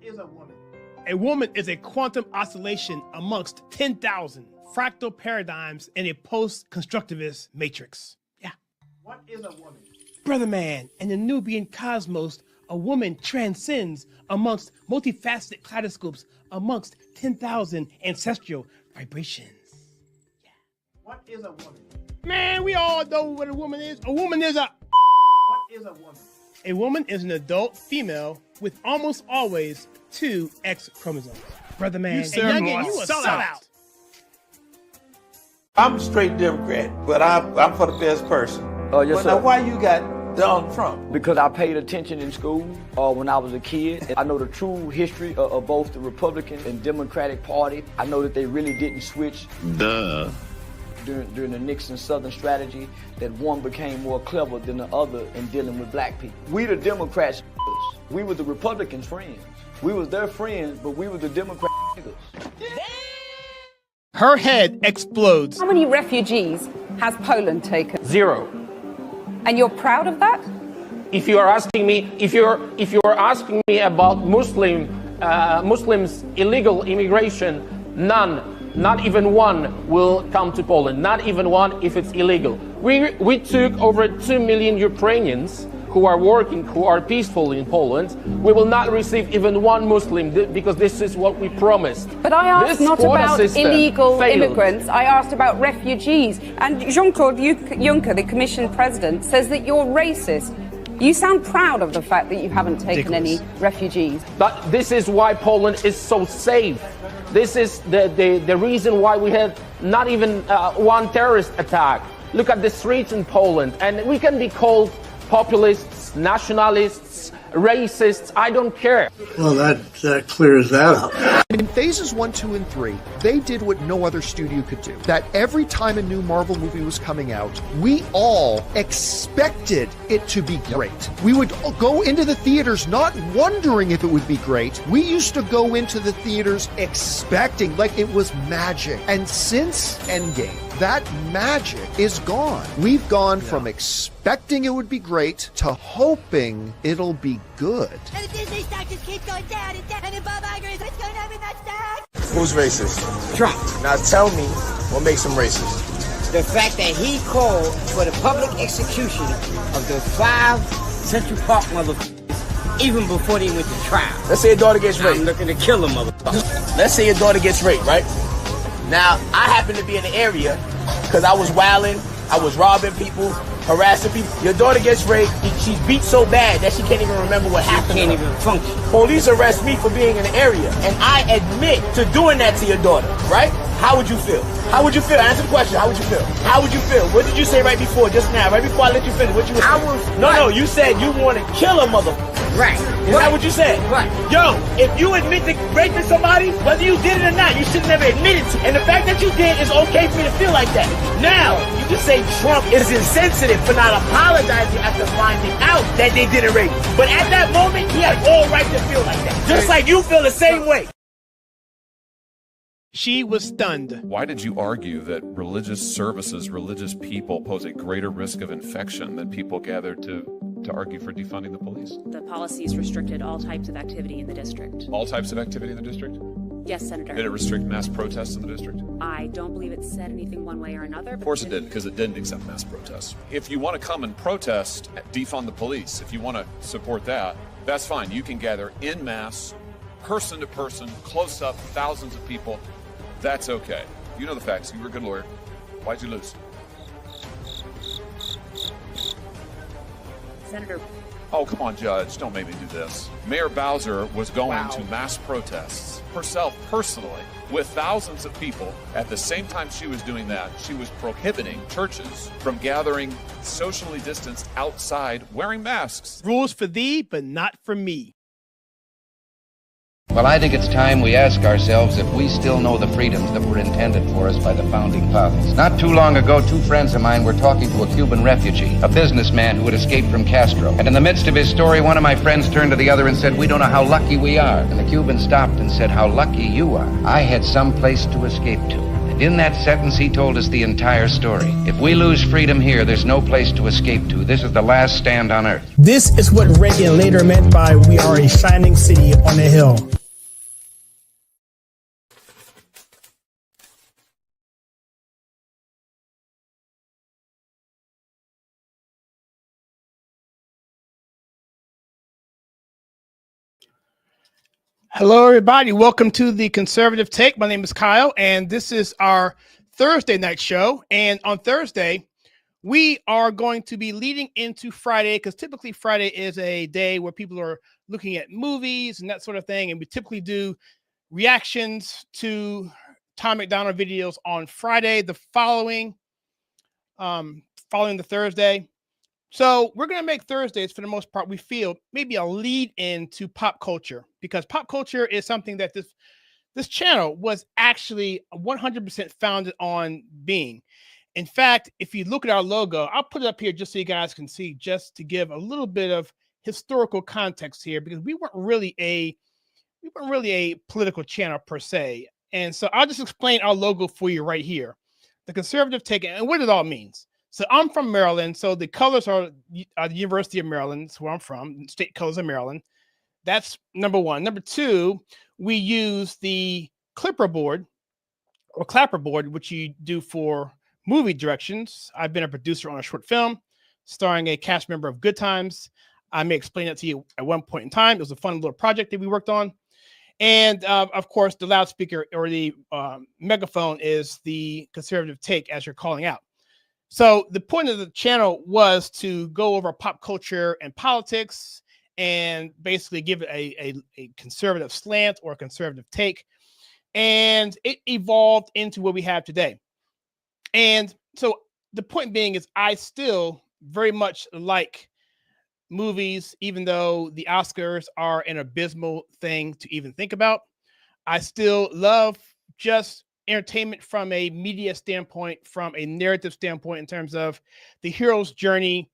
is a woman? A woman is a quantum oscillation amongst 10,000 fractal paradigms in a post-constructivist matrix. Yeah. What is a woman? Brother man, in the Nubian cosmos, a woman transcends amongst multifaceted kaleidoscopes amongst 10,000 ancestral vibrations. Yeah. What is a woman? Man, we all know what a woman is. A woman is a... What is a woman? A woman is an adult female with almost always 2 X chromosomes. Brother man, you a sellout. I'm a straight Democrat, but I'm for the best person. Oh, yes, but sir. now why you got Donald Trump? Because I paid attention in school when I was a kid. I know the true history of both the Republican and Democratic Party. I know that they really didn't switch. Duh. During the Nixon Southern strategy, that one became more clever than the other in dealing with black people. We the Democrats, we were the Republicans' friends. We was their friends, but we were the Democrat niggas. Her head explodes. How many refugees has Poland taken? 0. And you're proud of that? If you are asking me, if you are asking me about Muslims illegal immigration, none. Not even one will come to Poland. Not even one if it's illegal. We took over 2 million Ukrainians who are working, who are peaceful in Poland. We will not receive even one Muslim because this is what we promised. But I asked this not about illegal failed. immigrants. I asked about refugees. And Jean-Claude Juncker, the Commission president, says that you're racist. You sound proud of the fact that you haven't taken any refugees. But this is why Poland is so safe. This is the reason why we had not even one terrorist attack. Look at the streets in Poland, and we can be called populists, nationalists, racists, I don't care. Well, that clears that up. In phases 1, 2, and 3, they did what no other studio could do. That every time a new Marvel movie was coming out, we all expected it to be great. We would go into the theaters not wondering if it would be great. We used to go into the theaters expecting, like it was magic. And since Endgame, that magic is gone. We've gone from expecting it would be great to hoping it'll be good. And the Disney stock just keeps going down and down, and Bob Iger is what's going on with that stock? Who's racist? Trump. Now tell me what makes him racist. The fact that he called for the public execution of the 5 Central Park motherfuckers even before they went to trial. Let's say your daughter gets raped. I'm looking to kill a motherfucker. Let's say your daughter gets raped, right? Now, I happen to be in the area because I was wilding, I was robbing people, harassing people. Your daughter gets raped, she's beat so bad that she can't even remember what happened. She can't even function. Police arrest me for being in the area, and I admit to doing that to your daughter, right? How would you feel? How would you feel? Answer the question. How would you feel? How would you feel? What did you say right before, just now, right before I let you finish? What you were saying? No, you said you want to kill a motherfucker. Right. Is that what you said? Right. Yo, if you admit to raping somebody, whether you did it or not, you should never admit it to. And the fact that you did is okay for me to feel like that. Now, you can say Trump is insensitive for not apologizing after finding out that they didn't rape him. But at that moment, he had all right to feel like that. Just like you feel the same way. She was stunned. Why did you argue that religious services, religious people pose a greater risk of infection than people gathered to argue for defunding the police? The policies restricted all types of activity in the district. All types of activity in the district? Yes, Senator. Did it restrict mass protests in the district? I don't believe it said anything one way or another. Of course it did, because it didn't accept mass protests. If you want to come and protest, defund the police, if you want to support that, that's fine. You can gather en masse, person to person, close up, thousands of people. That's okay. You know the facts. You were a good lawyer. Why'd you lose? Senator. Oh, come on, Judge. Don't make me do this. Mayor Bowser was going to mass protests herself personally with thousands of people. At the same time she was doing that, she was prohibiting churches from gathering socially distanced outside wearing masks. Rules for thee, but not for me. Well, I think it's time we ask ourselves if we still know the freedoms that were intended for us by the Founding Fathers. Not too long ago, 2 friends of mine were talking to a Cuban refugee, a businessman who had escaped from Castro. And in the midst of his story, one of my friends turned to the other and said, "We don't know how lucky we are." And the Cuban stopped and said, "How lucky you are. I had some place to escape to. In that sentence, he told us the entire story. If we lose freedom here, there's no place to escape to. This is the last stand on earth. This is what Reagan later meant by "we are a shining city on a hill." Hello, everybody. Welcome to the Conservative Take. My name is Kyle, and this is our Thursday night show. And on Thursday, we are going to be leading into Friday, because typically Friday is a day where people are looking at movies and that sort of thing. And we typically do reactions to Tom McDonald videos on Friday, the following the Thursday. So we're going to make Thursdays, for the most part, we feel maybe a lead into pop culture, because pop culture is something that this channel was actually 100% founded on being. In fact, if you look at our logo, I'll put it up here just so you guys can see, just to give a little bit of historical context here, because we weren't really a political channel per se. And so I'll just explain our logo for you right here. The Conservative Take, and what it all means. So I'm from Maryland, so the colors are the University of Maryland. That's where I'm from, state colors of Maryland. That's number one. Number two, we use the clipperboard or clapperboard, which you do for movie directions. I've been a producer on a short film starring a cast member of Good Times. I may explain that to you at one point in time. It was a fun little project that we worked on. And of course, the loudspeaker or the megaphone is the Conservative Take, as you're calling out. So the point of the channel was to go over pop culture and politics and basically give it a conservative slant or a conservative take. And it evolved into what we have today. And so the point being is, I still very much like movies, even though the Oscars are an abysmal thing to even think about. I still love just entertainment from a media standpoint, from a narrative standpoint, in terms of the hero's journey.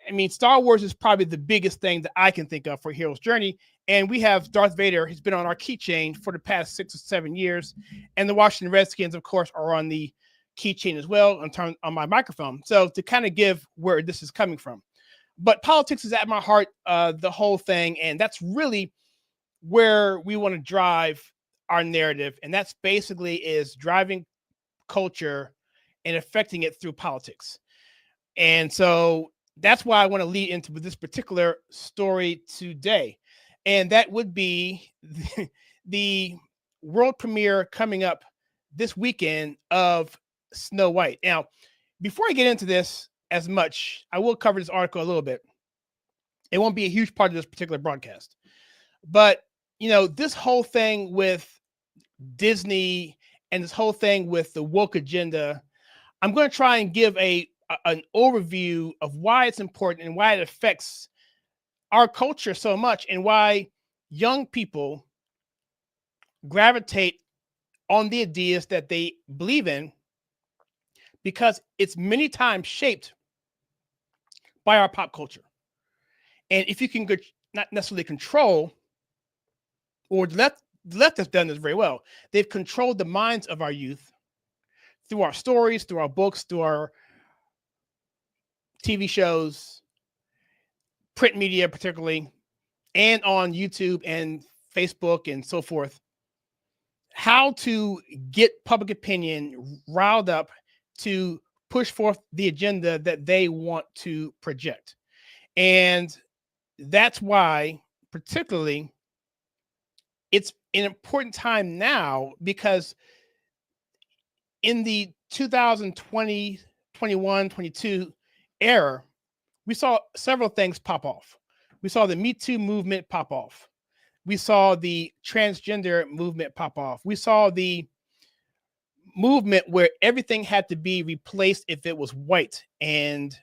I mean, Star Wars is probably the biggest thing that I can think of for hero's journey. And we have Darth Vader. He's been on our keychain for the past 6 or 7 years. And the Washington Redskins, of course, are on the keychain as well on my microphone. So to kind of give where this is coming from. But politics is at my heart, the whole thing. And that's really where we want to drive our narrative. And that's basically is driving culture and affecting it through politics. And so that's why I want to lead into this particular story today. And that would be the world premiere coming up this weekend of Snow White. Now, before I get into this as much, I will cover this article a little bit. It won't be a huge part of this particular broadcast. But, you know, this whole thing with Disney and this whole thing with the woke agenda, I'm going to try and give an overview of why it's important and why it affects our culture so much, and why young people gravitate on the ideas that they believe in, because it's many times shaped by our pop culture. And if you can not necessarily control, or the left has done this very well, they've controlled the minds of our youth through our stories, through our books, through our TV shows, print media particularly, and on YouTube and Facebook and so forth, how to get public opinion riled up to push forth the agenda that they want to project. And that's why, particularly, it's an important time now, because in the 2020, 21, 22 era, we saw several things pop off. We saw the Me Too movement pop off. We saw the transgender movement pop off. We saw the movement where everything had to be replaced if it was white and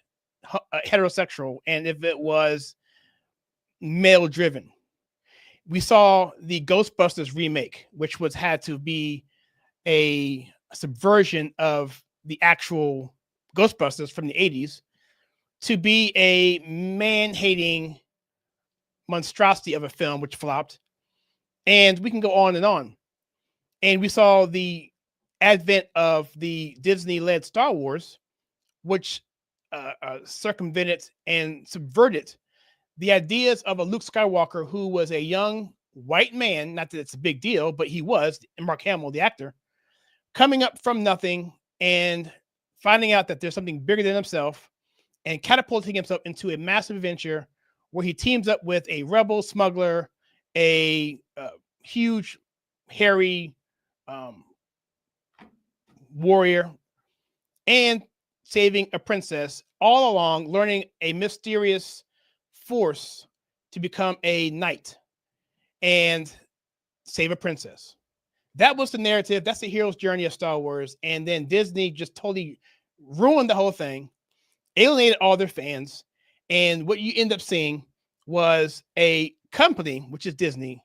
heterosexual, and if it was male driven. We saw the Ghostbusters remake, which had to be a subversion of the actual Ghostbusters from the 80s to be a man-hating monstrosity of a film, which flopped. And we can go on and on. And we saw the advent of the Disney-led Star Wars, which circumvented and subverted the ideas of a Luke Skywalker, who was a young white man, not that it's a big deal, but he was, and Mark Hamill, the actor, coming up from nothing and finding out that there's something bigger than himself and catapulting himself into a massive adventure where he teams up with a rebel smuggler, a huge, hairy warrior, and saving a princess, all along learning a mysterious force to become a knight and save a princess. That was the narrative. That's the hero's journey of Star Wars. And then Disney just totally ruined the whole thing, alienated all their fans. And what you end up seeing was a company, which is Disney,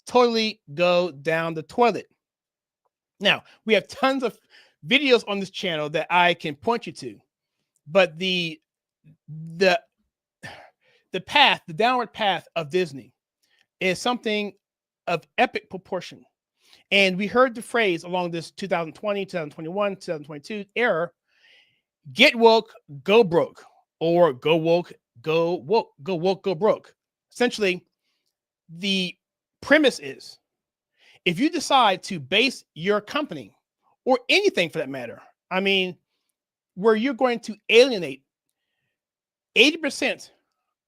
totally go down the toilet. Now, we have tons of videos on this channel that I can point you to, but the path, the downward path of Disney is something of epic proportion. And we heard the phrase along this 2020, 2021, 2022 era, get woke, go broke, or go woke, go woke, go woke, go broke. Essentially, the premise is if you decide to base your company or anything for that matter, I mean, where you're going to alienate 80%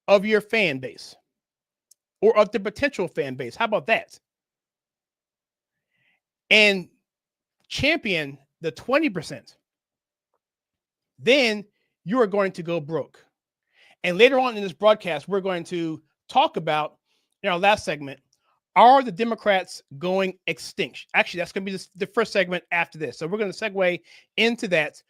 of your fan base or of the potential fan base, how about that? And champion the 20%, then you are going to go broke. And later on in this broadcast, we're going to talk about, in our last segment, are the Democrats going extinct? Actually, that's going to be the first segment after this. So we're going to segue into that.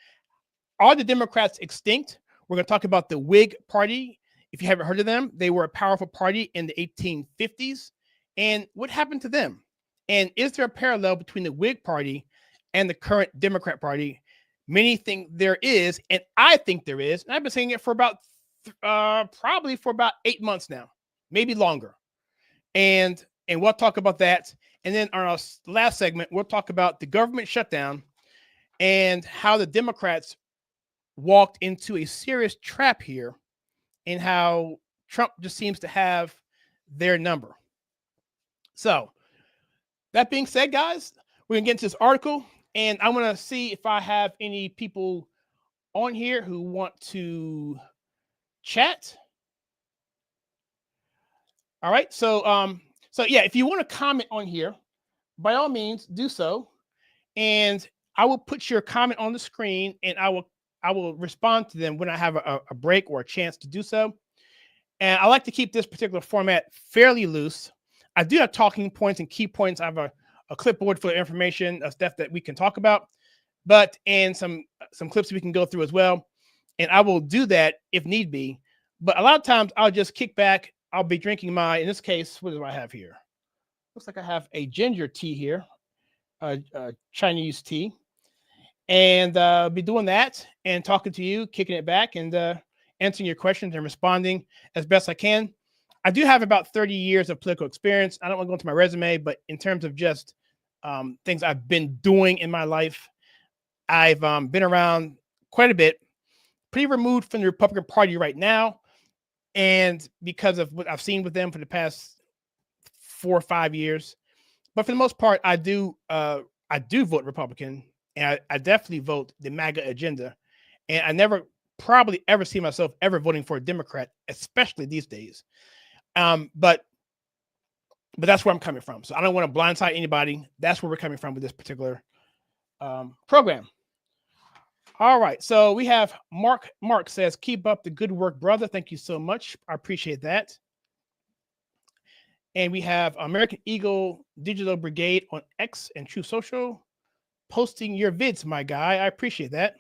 Are the Democrats extinct? We're going to talk about the Whig Party. If you haven't heard of them, they were a powerful party in the 1850s. And what happened to them? And is there a parallel between the Whig Party and the current Democrat Party? Many think there is, and I think there is. And I've been saying it for about probably for about 8 months now, maybe longer. And we'll talk about that. And then on our last segment, we'll talk about the government shutdown and how the Democrats walked into a serious trap here and how Trump just seems to have their number. So that being said, guys, we're going to get into this article, and I want to see if I have any people on here who want to chat. All right. So yeah, if you want to comment on here, by all means, do so. And I will put your comment on the screen, and I will respond to them when I have a break or a chance to do so. And I like to keep this particular format fairly loose. I do have talking points and key points. I have a clipboard full of information, stuff that we can talk about, and some clips we can go through as well. And I will do that if need be. But a lot of times I'll just kick back. I'll be drinking in this case, what do I have here? Looks like I have a ginger tea here, Chinese tea. And be doing that and talking to you, kicking it back and answering your questions and responding as best I can. I do have about 30 years of political experience. I don't want to go into my resume, but in terms of just things I've been doing in my life, I've been around quite a bit, pretty removed from the Republican Party right now. And because of what I've seen with them for the past 4 or 5 years, but for the most part, I do vote Republican, and I definitely vote the MAGA agenda. And I never probably ever see myself ever voting for a Democrat, especially these days. But that's where I'm coming from. So I don't want to blindside anybody. That's where we're coming from with this particular program. All right. So we have Mark. Mark says, keep up the good work, brother. Thank you so much. I appreciate that. And we have American Eagle Digital Brigade on X and True Social posting your vids, my guy. I appreciate that.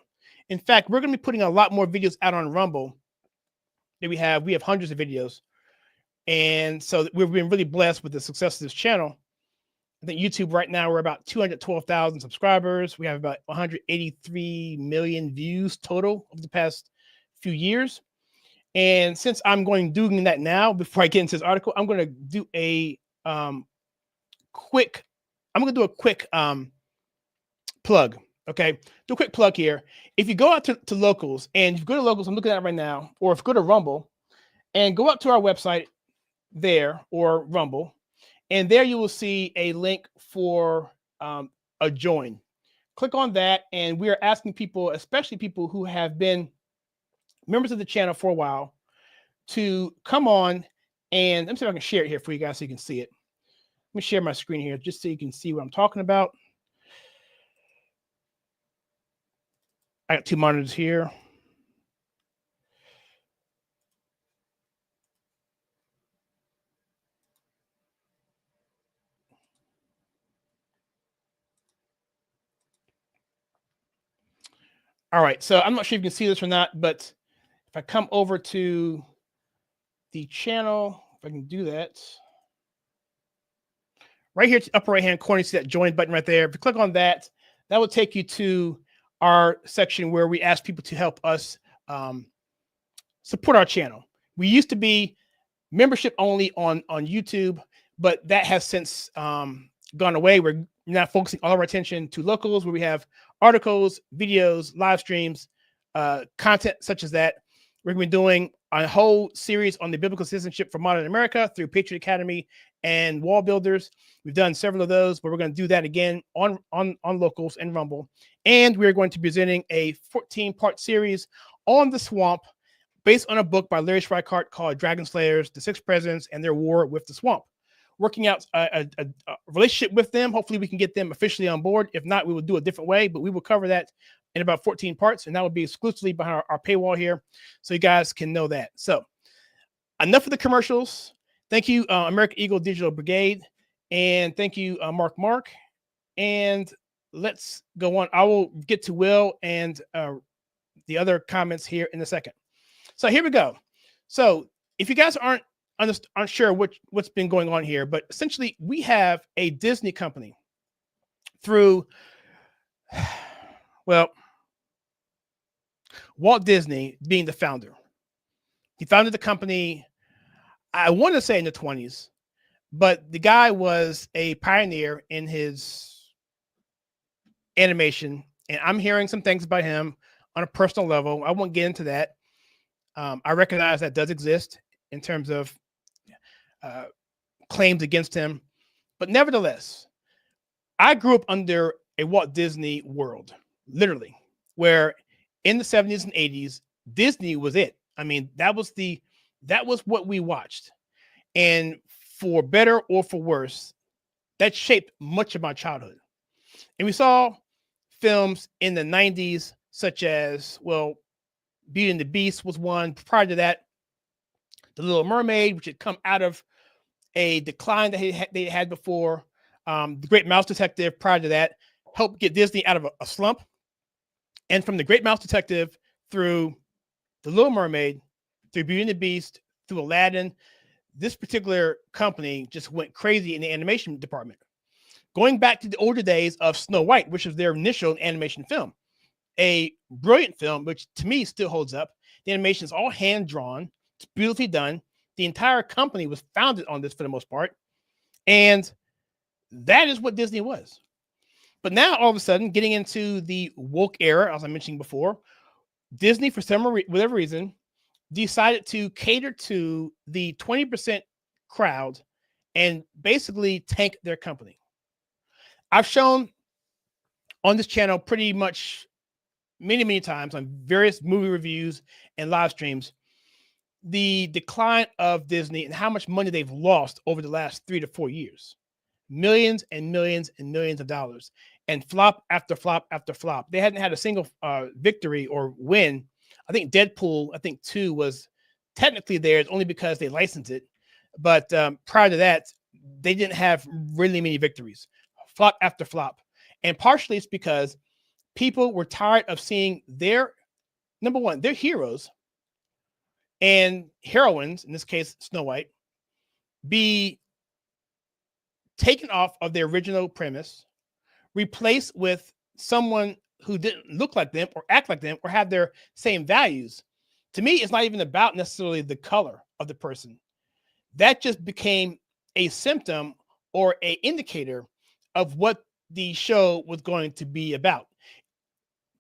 In fact, we're going to be putting a lot more videos out on Rumble that we have. We have hundreds of videos. And so we've been really blessed with the success of this channel. I think YouTube right now, we're about 212,000 subscribers. We have about 183 million views total over the past few years. And since I'm doing that now, before I get into this article, I'm going to do a quick plug. Okay, do a quick plug here. If you go out to locals, and if you go to locals, I'm looking at it right now, or if you go to Rumble and go up to our website there or Rumble, and there you will see a link for a join. Click on that, and we are asking people, especially people who have been members of the channel for a while, to come on and let me see if I can share it here for you guys so you can see it. Let me share my screen here just so you can see what I'm talking about. I got two monitors here. All right, so I'm not sure if you can see this or not, but if I come over to the channel, if I can do that, right here, to the upper right-hand corner, you see that join button right there. If you click on that, that will take you to our section where we ask people to help us support our channel. We used to be membership only on YouTube, but that has since gone away. We're now focusing all of our attention to locals, where we have articles, videos, live streams, content such as that. We're going to be doing a whole series on the biblical citizenship for modern America through Patriot Academy and Wall Builders. We've done several of those, but we're going to do that again on locals and Rumble. And we're going to be presenting a 14-part series on the swamp based on a book by Larry Schweikart called Dragon Slayers, the Six Presidents and Their War with the Swamp. Working out a relationship with them. Hopefully we can get them officially on board. If not, we will do a different way, but we will cover that in about 14 parts, and that will be exclusively behind our paywall here, so you guys can know that. So enough of the commercials. Thank you, American Eagle Digital Brigade, and thank you, Mark. And let's go on. I will get to Will and the other comments here in a second. So here we go. So if you guys aren't sure what's been going on here, but essentially we have a Disney company through, well, Walt Disney being the founder. He founded the company, I want to say in the 20s, but the guy was a pioneer in his animation, and I'm hearing some things about him on a personal level. I won't get into that. I recognize that does exist in terms of claims against him, but nevertheless, I grew up under a Walt Disney world, literally, where in the 70s and 80s, Disney was it. I mean, that was what we watched. And for better or for worse, that shaped much of my childhood. And we saw films in the 90s, such as, well, Beauty and the Beast was one. Prior to that, The Little Mermaid, which had come out of a decline that they had before. The Great Mouse Detective, prior to that, helped get Disney out of a slump. And from The Great Mouse Detective through The Little Mermaid, through Beauty and the Beast, through Aladdin, this particular company just went crazy in the animation department. Going back to the older days of Snow White, which was their initial animation film, a brilliant film, which to me still holds up. The animation is all hand-drawn. It's beautifully done. The entire company was founded on this for the most part. And that is what Disney was. But now, all of a sudden, getting into the woke era, as I mentioned before, Disney, for whatever reason, decided to cater to the 20% crowd and basically tank their company. I've shown on this channel pretty much many times on various movie reviews and live streams the decline of Disney and how much money they've lost over the last 3 to 4 years. Millions and millions and millions of dollars, and flop after flop after flop. They hadn't had a single victory or win. I think Deadpool, 2 was technically theirs only because they licensed it. But prior to that, they didn't have really many victories. Flop after flop. And partially it's because people were tired of seeing their, number one, their heroes and heroines, in this case, Snow White, be taken off of their original premise, replaced with someone who didn't look like them or act like them or have their same values. To me, it's not even about necessarily the color of the person. That just became a symptom or an indicator of what the show was going to be about.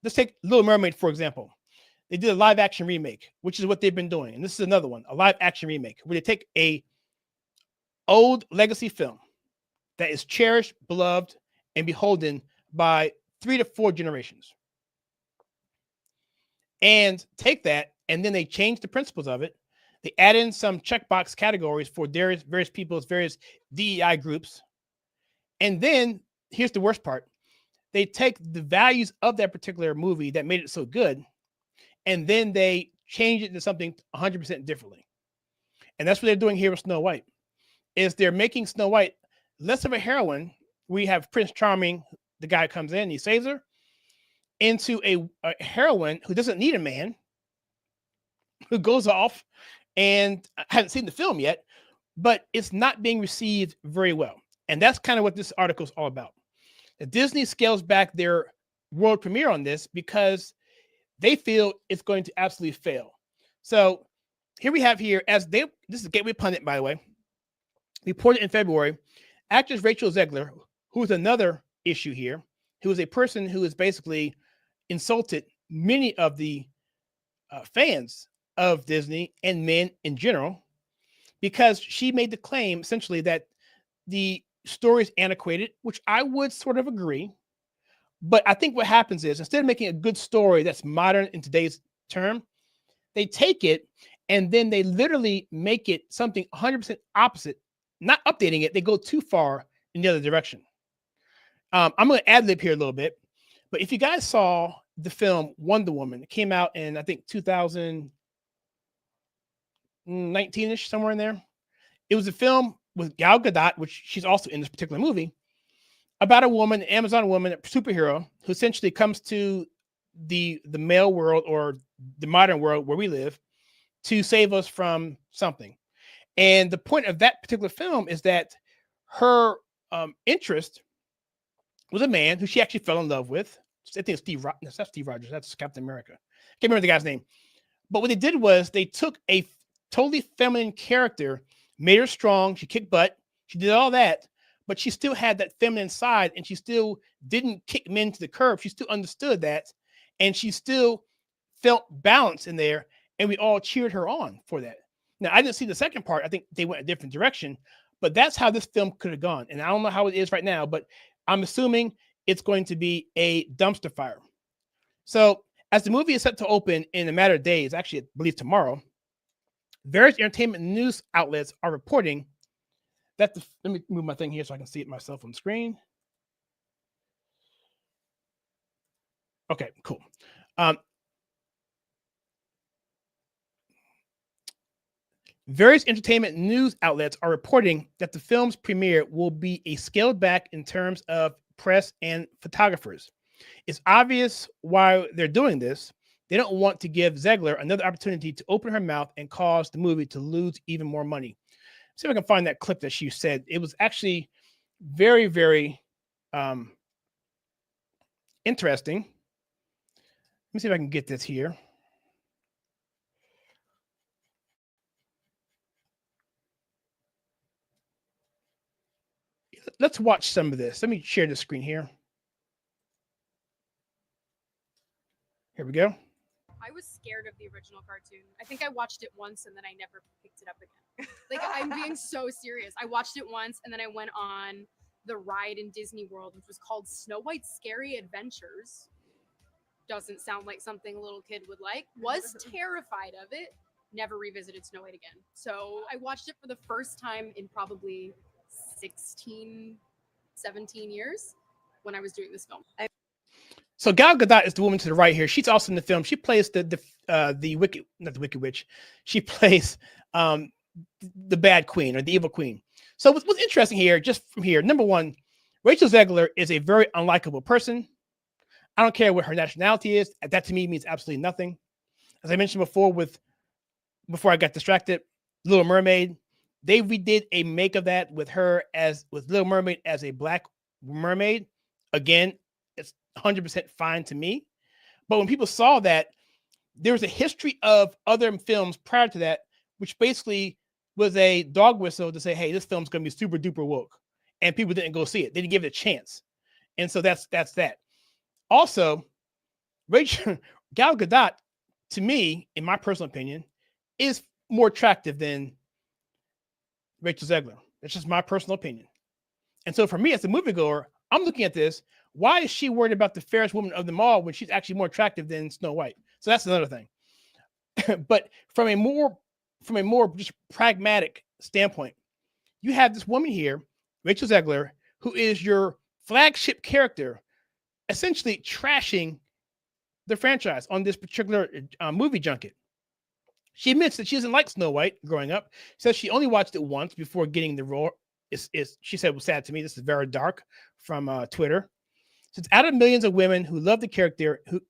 let's take Little Mermaid, for example. They did a live action remake, which is what they've been doing. And this is another one, a live action remake, where they take a old legacy film that is cherished, beloved, and beholden by 3 to 4 generations. And take that, and then they change the principles of it. They add in some checkbox categories for various people's various DEI groups. And then, here's the worst part. They take the values of that particular movie that made it so good, and then they change it to something 100% differently. And that's what they're doing here with Snow White, is they're making Snow White less of a heroine. We have Prince Charming, the guy comes in, he saves her, into a heroine who doesn't need a man, who goes off, and I haven't seen the film yet, but it's not being received very well. And that's kind of what this article is all about. Disney scales back their world premiere on this because they feel it's going to absolutely fail. So here we have this is Gateway Pundit, by the way, reported in February, actress Rachel Zegler, who is another issue here, who is a person who has basically insulted many of the fans of Disney and men in general, because she made the claim essentially that the story is antiquated, which I would sort of agree. But I think what happens is, instead of making a good story that's modern in today's term, they take it and then they literally make it something 100% opposite, not updating it. They go too far in the other direction. I'm going to ad lib here a little bit, but if you guys saw the film Wonder Woman, it came out in, I think, 2019-ish, somewhere in there. It was a film with Gal Gadot, which she's also in this particular movie, about a woman, an Amazon woman, a superhero, who essentially comes to the male world, or the modern world where we live, to save us from something. And the point of that particular film is that her interest was a man who she actually fell in love with. I think it's Steve Rogers. No, that's Steve Rogers. That's Captain America. I can't remember the guy's name. But what they did was they took a totally feminine character, made her strong. She kicked butt. She did all that, but she still had that feminine side, and she still didn't kick men to the curb. She still understood that, and she still felt balance in there, and we all cheered her on for that. Now, I didn't see the second part. I think they went a different direction, but that's how this film could have gone. And I don't know how it is right now, but I'm assuming it's going to be a dumpster fire. So as the movie is set to open in a matter of days, actually, I believe tomorrow, various entertainment news outlets are reporting that let me move my thing here so I can see it myself on the screen. Okay, cool. Various entertainment news outlets are reporting that the film's premiere will be a scaled back in terms of press and photographers. It's obvious why they're doing this. They don't want to give Zegler another opportunity to open her mouth and cause the movie to lose even more money. See if I can find that clip that she said. It was actually very, very interesting. Let me see if I can get this here. Let's watch some of this. Let me share the screen here. Here we go. I was scared of the original cartoon. I think I watched it once and then I never picked it up again. Like, I'm being so serious. I watched it once and then I went on the ride in Disney World, which was called Snow White's Scary Adventures. Doesn't sound like something a little kid would like. Was terrified of it. Never revisited Snow White again. So I watched it for the first time in probably 16, 17 years when I was doing this film. So Gal Gadot is the woman to the right here. She's also in the film. She plays the wicked, not the Wicked Witch. She plays the bad queen, or the evil queen. So what's interesting here, just from here, number one, Rachel Zegler is a very unlikable person. I don't care what her nationality is. That to me means absolutely nothing. As I mentioned before I got distracted, Little Mermaid, they redid a make of that with Little Mermaid as a black mermaid. Again, it's 100% fine to me. But when people saw that, there was a history of other films prior to that, which basically was a dog whistle to say, hey, this film's going to be super duper woke. And people didn't go see it. They didn't give it a chance. And so that's that. Also, Rachel Gal Gadot, to me, in my personal opinion, is more attractive than Rachel Zegler. It's just my personal opinion. And so for me as a moviegoer, I'm looking at this. Why is she worried about the fairest woman of them all when she's actually more attractive than Snow White? So that's another thing. But from a more just pragmatic standpoint, you have this woman here, Rachel Zegler, who is your flagship character, essentially trashing the franchise on this particular movie junket. She admits that she doesn't like Snow White growing up. Says she only watched it once before getting the role. She said it was sad to me. This is very dark from Twitter. So it's out of millions of women who love the character, who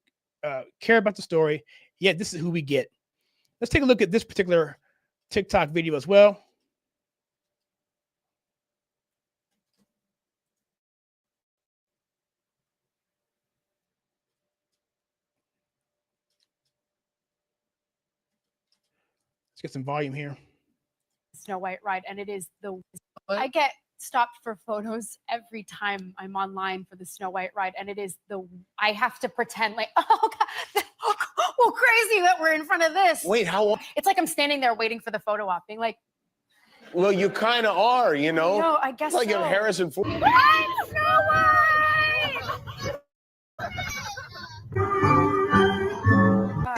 care about the story, yet this is who we get. Let's take a look at this particular TikTok video as well. Let's get some volume here. Snow White ride, and it is I get stopped for photos every time I'm online for the Snow White ride, and it is I have to pretend like, oh God, well, crazy that we're in front of this. Wait, how long? It's like I'm standing there waiting for the photo op, being like, Well, you kind of are, you know? No, I guess like so. if Harrison Ford. I'm Snow White!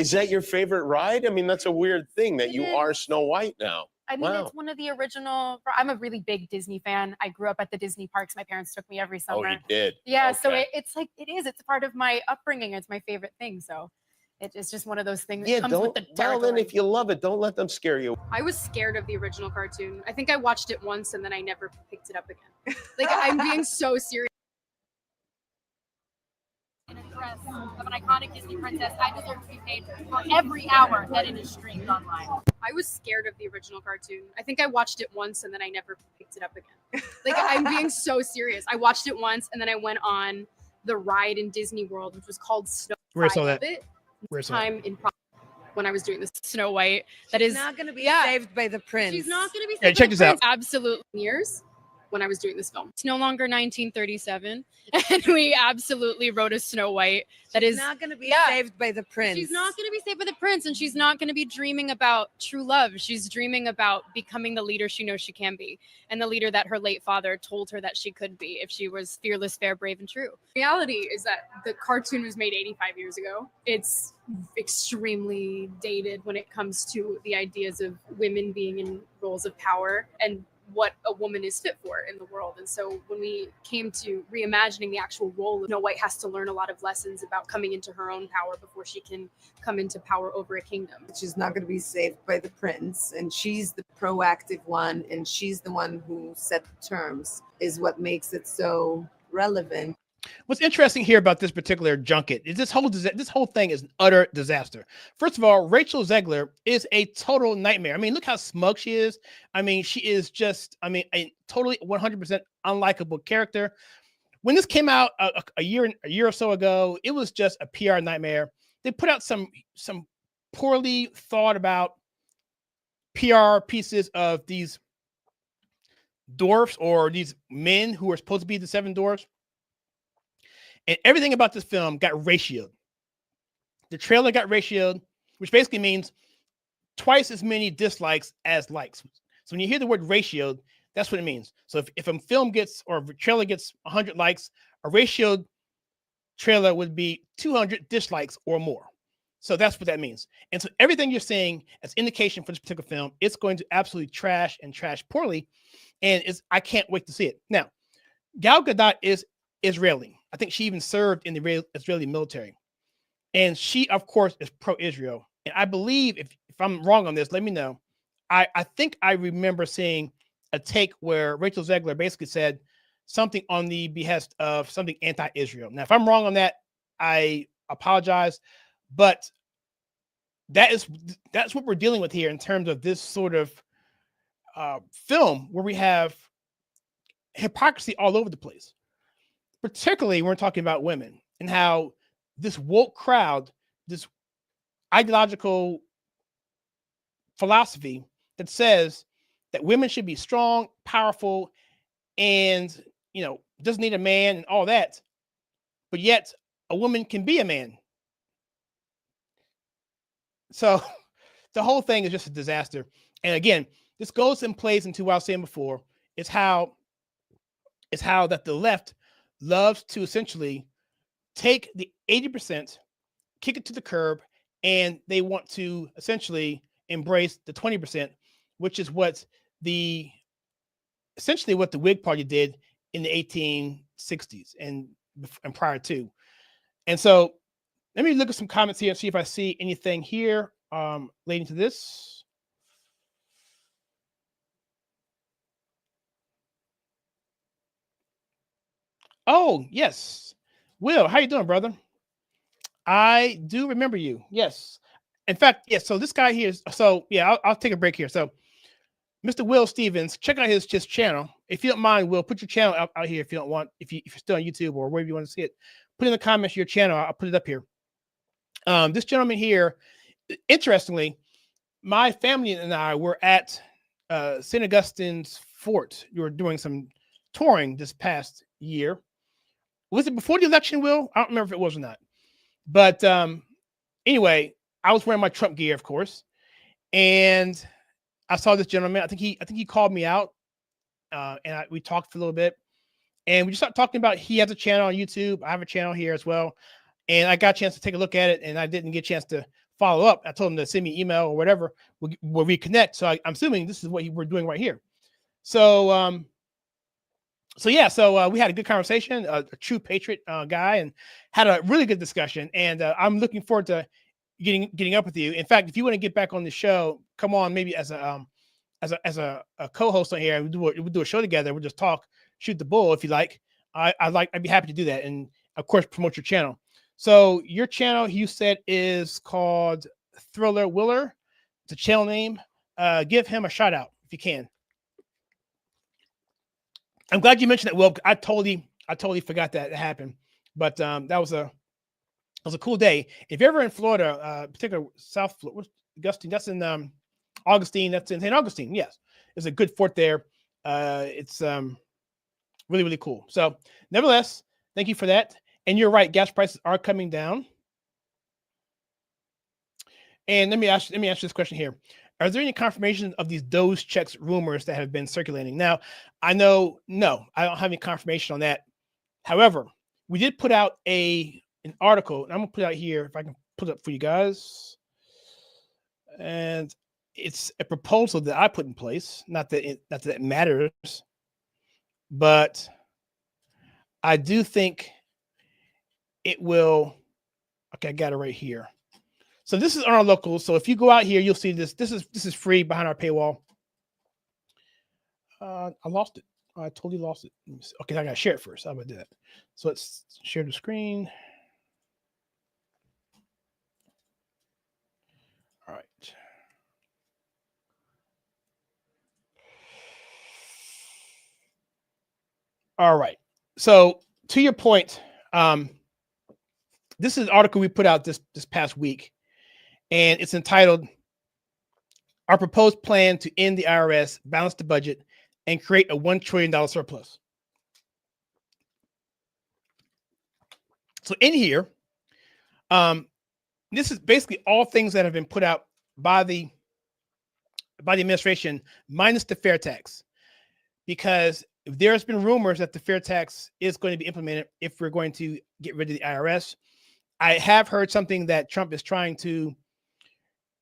Is that your favorite ride? I mean, that's a weird thing that you are Snow White now. I mean, it's one of the original. I'm a really big Disney fan. I grew up at the Disney parks. My parents took me every summer. Oh, you did? Yeah, so Okay. it's like it's a part of my upbringing. It's my favorite thing. So it's just one of those things. Yeah, that comes with the well, then territory. if you love it, don't let them scare you. I was scared of the original cartoon. I think I watched it once and then I never picked it up again. Like I'm being so serious. In a dress of an iconic Disney princess, I deserve to be paid for every hour that it is streamed online. I was scared of the original cartoon. I think I watched it once and then I never picked it up again. Like I'm being so serious. I watched it once and then I went on the ride in Disney World, which was called Snow White. Where I saw that. Where time in when I was doing this Snow White. That is not going to be saved by the prince. She's not going to be saved Yeah, by check the this out. prince. Absolutely years when I was doing this film. It's no longer 1937, and we absolutely wrote a Snow White that is not going to be saved by the prince. She's not going to be saved by the prince, and she's not going to be dreaming about true love. She's dreaming about becoming the leader she knows she can be, and the leader that her late father told her that she could be if she was fearless, fair, brave, and true. Reality is that the cartoon was made 85 years ago. It's extremely dated when it comes to the ideas of women being in roles of power and what a woman is fit for in the world. And so when we came to reimagining the actual role, Snow White has to learn a lot of lessons about coming into her own power before she can come into power over a kingdom. She's not going to be saved by the prince, and she's the proactive one, and she's the one who set the terms, is what makes it so relevant. What's interesting here about this particular junket is this whole thing is an utter disaster. First of all, Rachel Zegler is a total nightmare. I mean, look how smug she is. I mean, she is just, a totally 100% unlikable character. When this came out a year or so ago, it was just a PR nightmare. They put out some poorly thought about PR pieces of these dwarfs or these men who are supposed to be the 7 dwarfs. And everything about this film got ratioed. The trailer got ratioed, which basically means twice as many dislikes as likes. So when you hear the word ratioed, that's what it means. So if a film gets, or a trailer gets 100 likes, a ratioed trailer would be 200 dislikes or more. So that's what that means. And so everything you're seeing as indication for this particular film, it's going to absolutely trash and trash poorly. And I can't wait to see it. Now, Gal Gadot is Israeli. I think she even served in the Israeli military. And she, of course, is pro-Israel. And I believe, if I'm wrong on this, let me know. I think I remember seeing a take where Rachel Zegler basically said something on the behest of something anti-Israel. Now, if I'm wrong on that, I apologize. But that's what we're dealing with here in terms of this sort of film where we have hypocrisy all over the place. Particularly when we're talking about women and how this woke crowd, this ideological philosophy that says that women should be strong, powerful, and, doesn't need a man and all that. But yet a woman can be a man So the whole thing is just a disaster. And again, this goes and plays into what I was saying before. It's how that the left loves to essentially take the 80%, kick it to the curb, and they want to essentially embrace the 20%, which is essentially what the Whig Party did in the 1860s and prior to. And so let me look at some comments here and see if I see anything here relating to this. Oh, yes. Will, how you doing, brother? I do remember you. Yes. In fact, yes. So this guy here I'll take a break here. So Mr. Will Stevens, check out his channel. If you don't mind, Will, put your channel out here if you don't want, if you're still on YouTube or wherever you want to see it. Put in the comments your channel. I'll put it up here. This gentleman here, interestingly, my family and I were at St. Augustine's Fort. You were doing some touring this past year. Was it before the election, Will? I don't remember if it was or not. But anyway, I was wearing my Trump gear, of course, and I saw this gentleman. I think he called me out, and we talked for a little bit, and we just started talking about he has a channel on YouTube. I have a channel here as well, and I got a chance to take a look at it, and I didn't get a chance to follow up. I told him to send me an email or whatever. We'll reconnect. So I'm assuming this is what we're doing right here. So we had a good conversation, a true patriot guy, and had a really good discussion. And I'm looking forward to getting up with you. In fact, if you want to get back on the show, come on, maybe as a co-host on here, and we'll do a show together. We'll just talk, shoot the bull if you like. I'd be happy to do that, and of course promote your channel. So your channel, you said, is called Thriller Willer. It's a channel name. Give him a shout out if you can. I'm glad you mentioned that, Will. I totally forgot that happened, but that was a cool day. If you're ever in Florida, particularly South Florida, Augustine, that's in Augustine. That's in St. Augustine. Yes, there's a good fort there. It's really, really cool. So, nevertheless, thank you for that. And you're right, gas prices are coming down. And let me ask you this question here. Are there any confirmation of these DOGE checks rumors that have been circulating? Now, I know, no, I don't have any confirmation on that. However, we did put out an article, and I'm gonna put it out here if I can put it up for you guys. And it's a proposal that I put in place. Not that it matters, but I do think it will. Okay, I got it right here. So this is on our locals. So if you go out here, you'll see this. This is free behind our paywall. I lost it. I totally lost it. Okay, I gotta share it first. How about that? So let's share the screen. All right. All right. So to your point, this is an article we put out this past week, and it's entitled "Our Proposed Plan to End the IRS, Balance the Budget, and Create a $1 trillion Surplus." So in here, this is basically all things that have been put out by the administration, minus the fair tax, because there's been rumors that the fair tax is going to be implemented if we're going to get rid of the IRS. I have heard something that Trump is trying to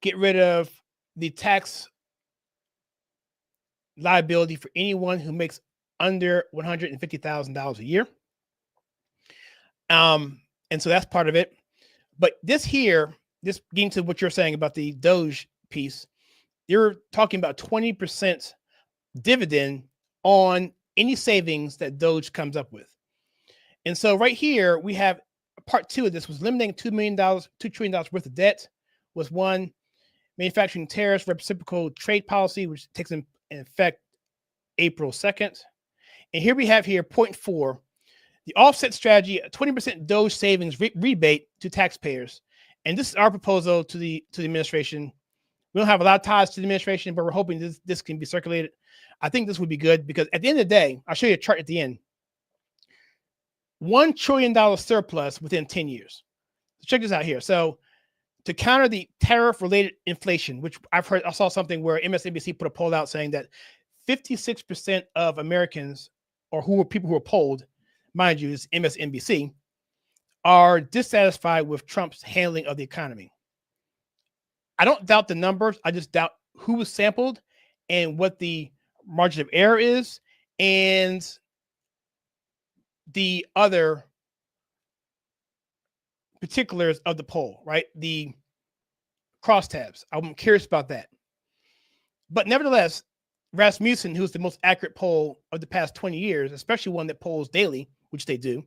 get rid of the tax liability for anyone who makes under $150,000 a year. And so that's part of it. But this getting to what you're saying about the DOGE piece, you're talking about 20% dividend on any savings that DOGE comes up with. And so right here, we have part two of this was eliminating $2 trillion worth of debt was one. Manufacturing tariffs, reciprocal trade policy, which takes in effect April 2nd. And here we have point 4, the offset strategy, a 20% DOGE savings rebate to taxpayers. And this is our proposal to the administration. We don't have a lot of ties to the administration, but we're hoping this can be circulated. I think this would be good because at the end of the day, I'll show you a chart at the end. $1 trillion surplus within 10 years. So check this out here. So to counter the tariff-related inflation, which I saw something where MSNBC put a poll out saying that 56% of Americans, or people who were polled, mind you, is MSNBC, are dissatisfied with Trump's handling of the economy. I don't doubt the numbers. I just doubt who was sampled and what the margin of error is, and the other particulars of the poll, right? The crosstabs. I'm curious about that. But nevertheless, Rasmussen, who's the most accurate poll of the past 20 years, especially one that polls daily, which they do,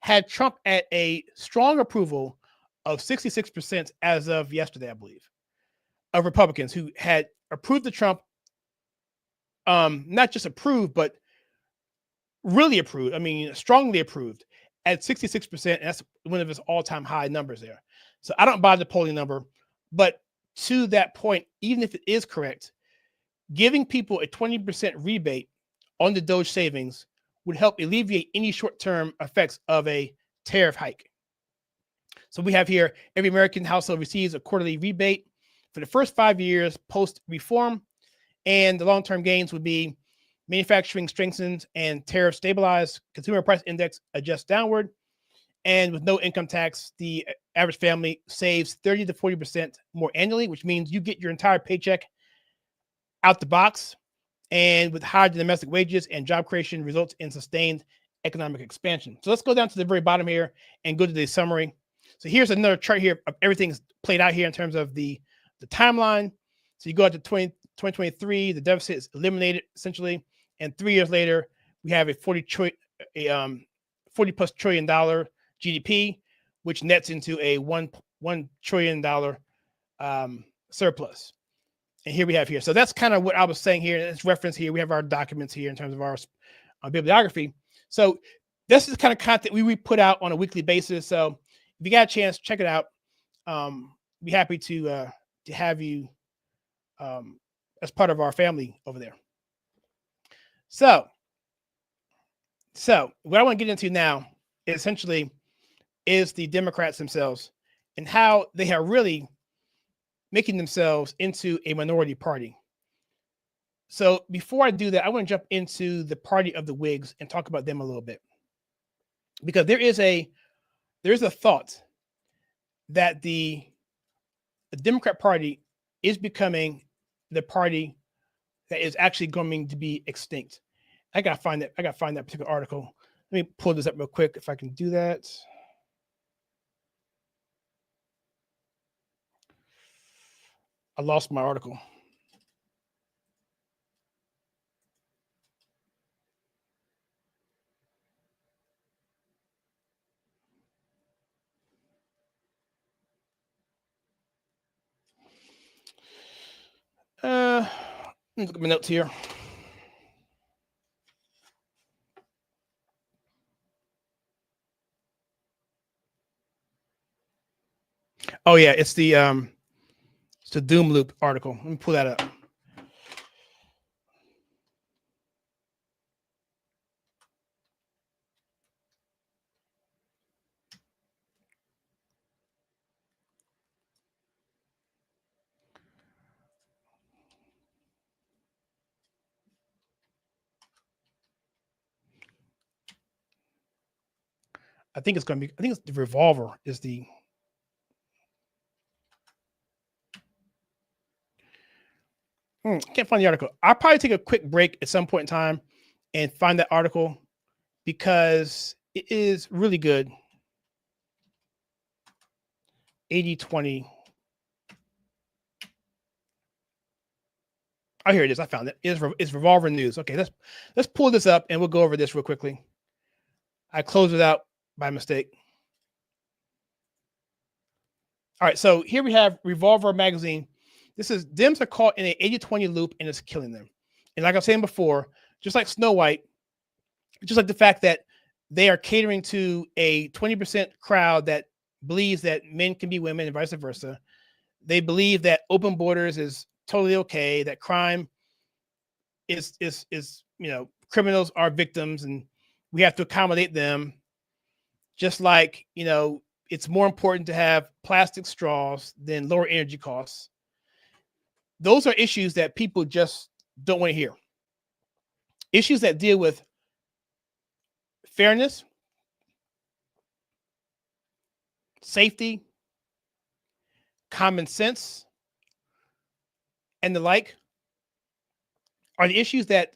had Trump at a strong approval of 66% as of yesterday, I believe, of Republicans who had approved the Trump, not just approved, but really approved. I mean, strongly approved at 66%. And that's one of his all-time high numbers there. So I don't buy the polling number, but to that point, even if it is correct, giving people a 20% rebate on the DOGE savings would help alleviate any short-term effects of a tariff hike. So we have here, every American household receives a quarterly rebate for the first 5 years post-reform, and the long-term gains would be manufacturing strengthens and tariff stabilized, consumer price index adjusts downward, and with no income tax, the average family saves 30 to 40% more annually, which means you get your entire paycheck out the box, and with higher domestic wages and job creation results in sustained economic expansion. So let's go down to the very bottom here and go to the summary. So here's another chart here of everything's played out here in terms of the timeline. So you go out to 2023, the deficit is eliminated essentially, and 3 years later, we have a $40+ trillion GDP, which nets into a $1 trillion surplus. And here we have here. So that's kind of what I was saying here. It's referenced here. We have our documents here in terms of our bibliography. So this is the kind of content we put out on a weekly basis. So if you got a chance, check it out. Be happy to have you as part of our family over there. So what I want to get into now essentially is the Democrats themselves and how they are really making themselves into a minority party. So before I do that, I want to jump into the party of the Whigs and talk about them a little bit, because there is a thought that the Democrat Party is becoming the party that is actually going to be extinct. I gotta find that particular article. Let me pull this up real quick if I can do that. I lost my article. Let me look at my notes here. Oh yeah, it's the Doom Loop article. Let me pull that up. I think it's the Revolver is the. Can't find the article. I'll probably take a quick break at some point in time and find that article because it is really good. 80-20. Oh, here it is. I found it. It's Revolver News. Okay, let's pull this up and we'll go over this real quickly. I closed it out by mistake. All right, so here we have Revolver Magazine. This is Dems are caught in an 80-20 loop and it's killing them. And like I was saying before, just like Snow White, just like the fact that they are catering to a 20% crowd that believes that men can be women and vice versa. They believe that open borders is totally okay, that crime is criminals are victims and we have to accommodate them. Just like, it's more important to have plastic straws than lower energy costs. Those are issues that people just don't want to hear. Issues that deal with fairness, safety, common sense, and the like are the issues that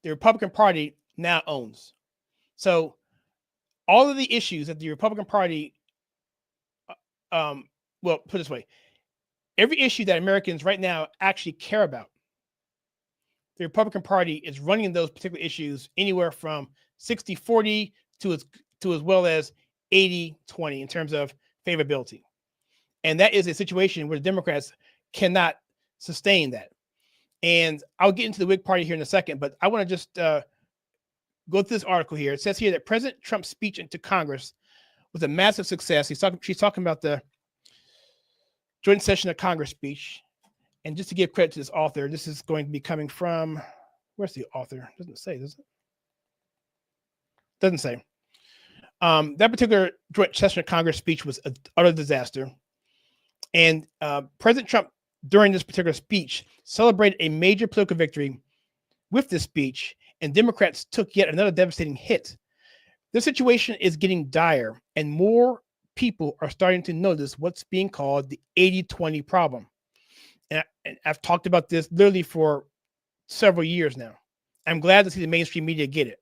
the Republican Party now owns. So all of the issues that the Republican Party, well, put it this way, every issue that Americans right now actually care about, the Republican Party is running those particular issues anywhere from 60-40 to as well as 80-20 in terms of favorability. And that is a situation where the Democrats cannot sustain that. And I'll get into the Whig Party here in a second, but I want to just go through this article here. It says here that President Trump's speech into Congress was a massive success. She's talking about the joint session of Congress speech. And just to give credit to this author, this is going to be coming from, where's the author? Doesn't say, does it? Doesn't say. That particular joint session of Congress speech was an utter disaster. And President Trump, during this particular speech, celebrated a major political victory with this speech, and Democrats took yet another devastating hit. The situation is getting dire, and more people are starting to notice what's being called the 80-20 problem. And I've talked about this literally for several years now. I'm glad to see the mainstream media get it.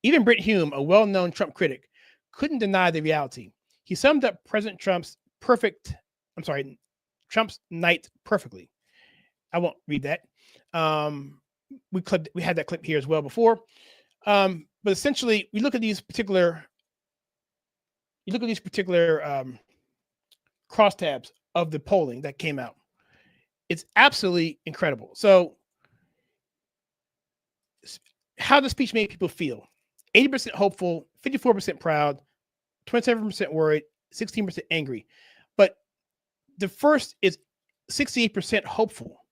Even Brit Hume, a well-known Trump critic, couldn't deny the reality. He summed up President Trump's night perfectly. I won't read that. We had that clip here as well before. But essentially, we look at these particular crosstabs of the polling that came out. It's absolutely incredible. So how the speech made people feel: 80% hopeful, 54% proud, 27% worried, 16% angry. But the first is 68% hopeful,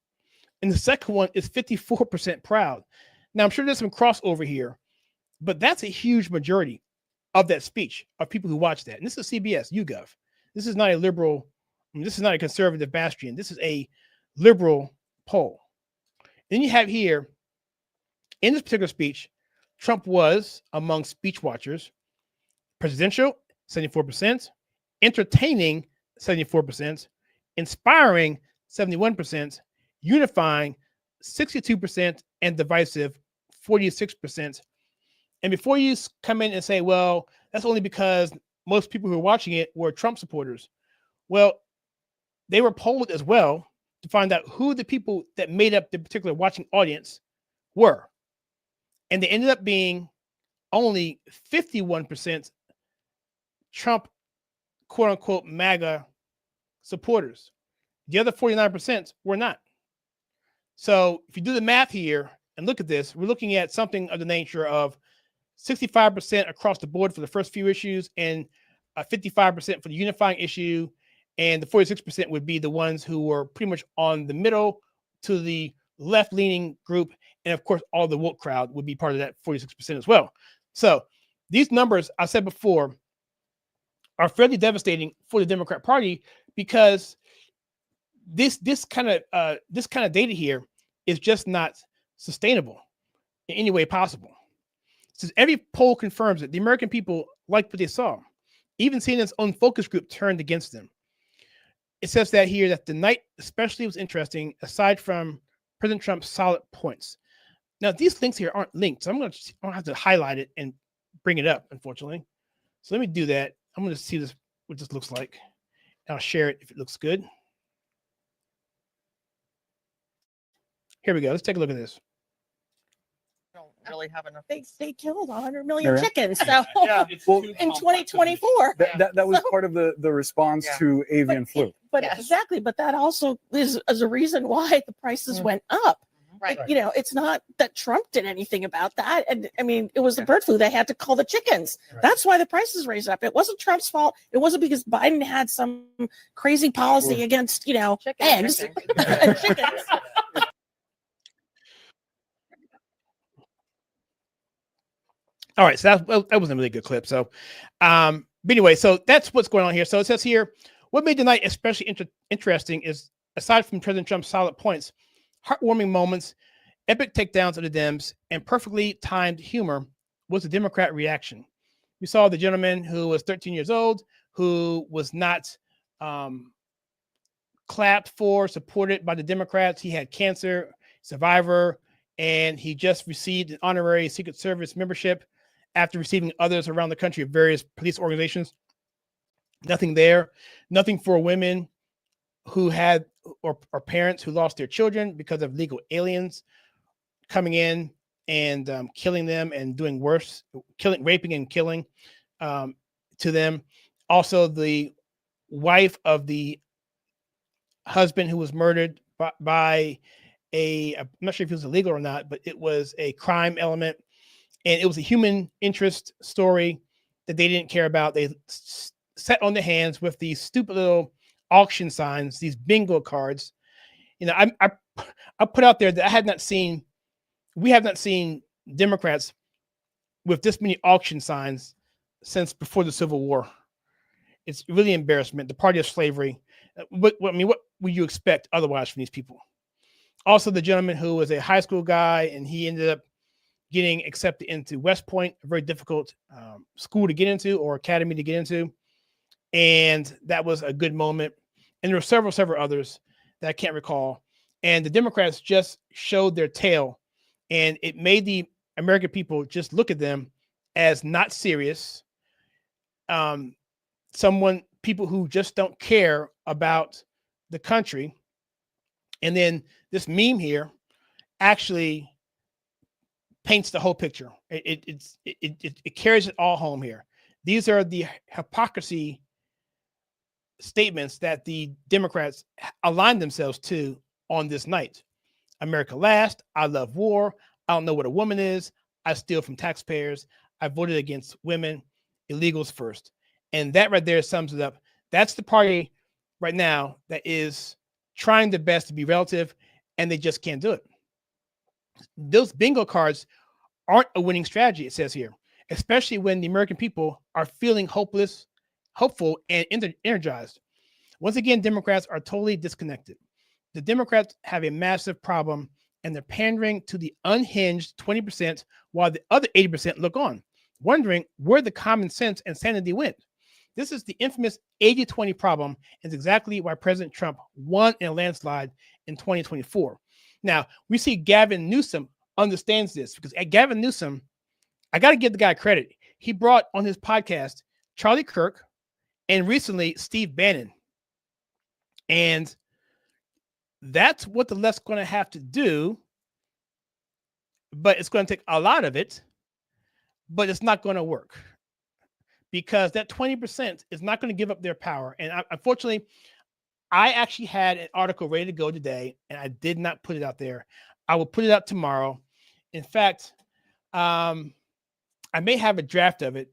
and the second one is 54% proud. Now, I'm sure there's some crossover here, but that's a huge majority of that speech of people who watch that. And this is CBS, YouGov. This is not a liberal, this is not a conservative bastion. This is a liberal poll. Then you have here, in this particular speech, Trump was among speech watchers: presidential, 74%, entertaining, 74%, inspiring, 71%, unifying, 62%, and divisive, 46%. And before you come in and say, well, that's only because most people who are watching it were Trump supporters. Well, they were polled as well to find out who the people that made up the particular watching audience were. And they ended up being only 51% Trump, quote unquote, MAGA supporters. The other 49% were not. So if you do the math here and look at this, we're looking at something of the nature of 65% across the board for the first few issues, and 55% for the unifying issue, and the 46% would be the ones who were pretty much on the middle to the left-leaning group, and of course, all the woke crowd would be part of that 46% as well. So these numbers, I said before, are fairly devastating for the Democrat Party, because this kind of data here is just not sustainable in any way possible. Since every poll confirms it, the American people liked what they saw. Even CNN's own focus group turned against them. It says that here that the night especially was interesting, aside from President Trump's solid points. Now, these links here aren't linked, so I'm going to have to highlight it and bring it up, unfortunately. So let me do that. I'm going to see this, what this looks like. I'll share it if it looks good. Here we go. Let's take a look at this. Really have enough. They killed 100 million Yeah. chickens. So Well, in 2024, that was part of the response to avian flu. but exactly. But that also is a reason why the prices went up. Right. You know, it's not that Trump did anything about that. And I mean, it was the bird flu. They had to call the chickens. Right. That's why the prices raised up. It wasn't Trump's fault. It wasn't because Biden had some crazy policy against, eggs and chickens. All right, so that wasn't a really good clip. So But anyway, so that's what's going on here. So it says here, what made the night especially interesting is, aside from President Trump's solid points, heartwarming moments, epic takedowns of the Dems, and perfectly timed humor, was the Democrat reaction. We saw the gentleman who was 13 years old, who was not clapped for, supported by the Democrats. He had cancer, survivor, and he just received an honorary Secret Service membership after receiving others around the country of various police organizations. Nothing there. Nothing for women who had or parents who lost their children because of legal aliens coming in and killing them and doing worse, raping and killing to them. Also, the wife of the husband who was murdered by I'm not sure if it was illegal or not, but it was a crime element. And it was a human interest story that they didn't care about. They sat on their hands with these stupid little auction signs, these bingo cards. You know, I put out there that we have not seen Democrats with this many auction signs since before the Civil War. It's really embarrassment. The party of slavery. What would you expect otherwise from these people? Also, the gentleman who was a high school guy, and he ended up getting accepted into West Point, a very difficult school to get into or academy to get into. And that was a good moment. And there were several others that I can't recall. And the Democrats just showed their tail, and it made the American people just look at them as not serious. People who just don't care about the country. And then this meme here actually paints the whole picture. It carries it all home here. These are the hypocrisy statements that the Democrats aligned themselves to on this night. America last. I love war. I don't know what a woman is. I steal from taxpayers. I voted against women. Illegals first. And that right there sums it up. That's the party right now that is trying their best to be relative, and they just can't do it. Those bingo cards aren't a winning strategy, it says here, especially when the American people are feeling hopeless, hopeful, and energized. Once again, Democrats are totally disconnected. The Democrats have a massive problem, and they're pandering to the unhinged 20% while the other 80% look on, wondering where the common sense and sanity went. This is the infamous 80-20 problem, and it's exactly why President Trump won in a landslide in 2024. Now, we see Gavin Newsom understands this, because at Gavin Newsom, I got to give the guy credit. He brought on his podcast Charlie Kirk and recently Steve Bannon. And that's what the left's going to have to do, but it's going to take a lot of it, but it's not going to work. Because that 20% is not going to give up their power. And unfortunately, I actually had an article ready to go today, and I did not put it out there. I will put it out tomorrow. In fact, I may have a draft of it.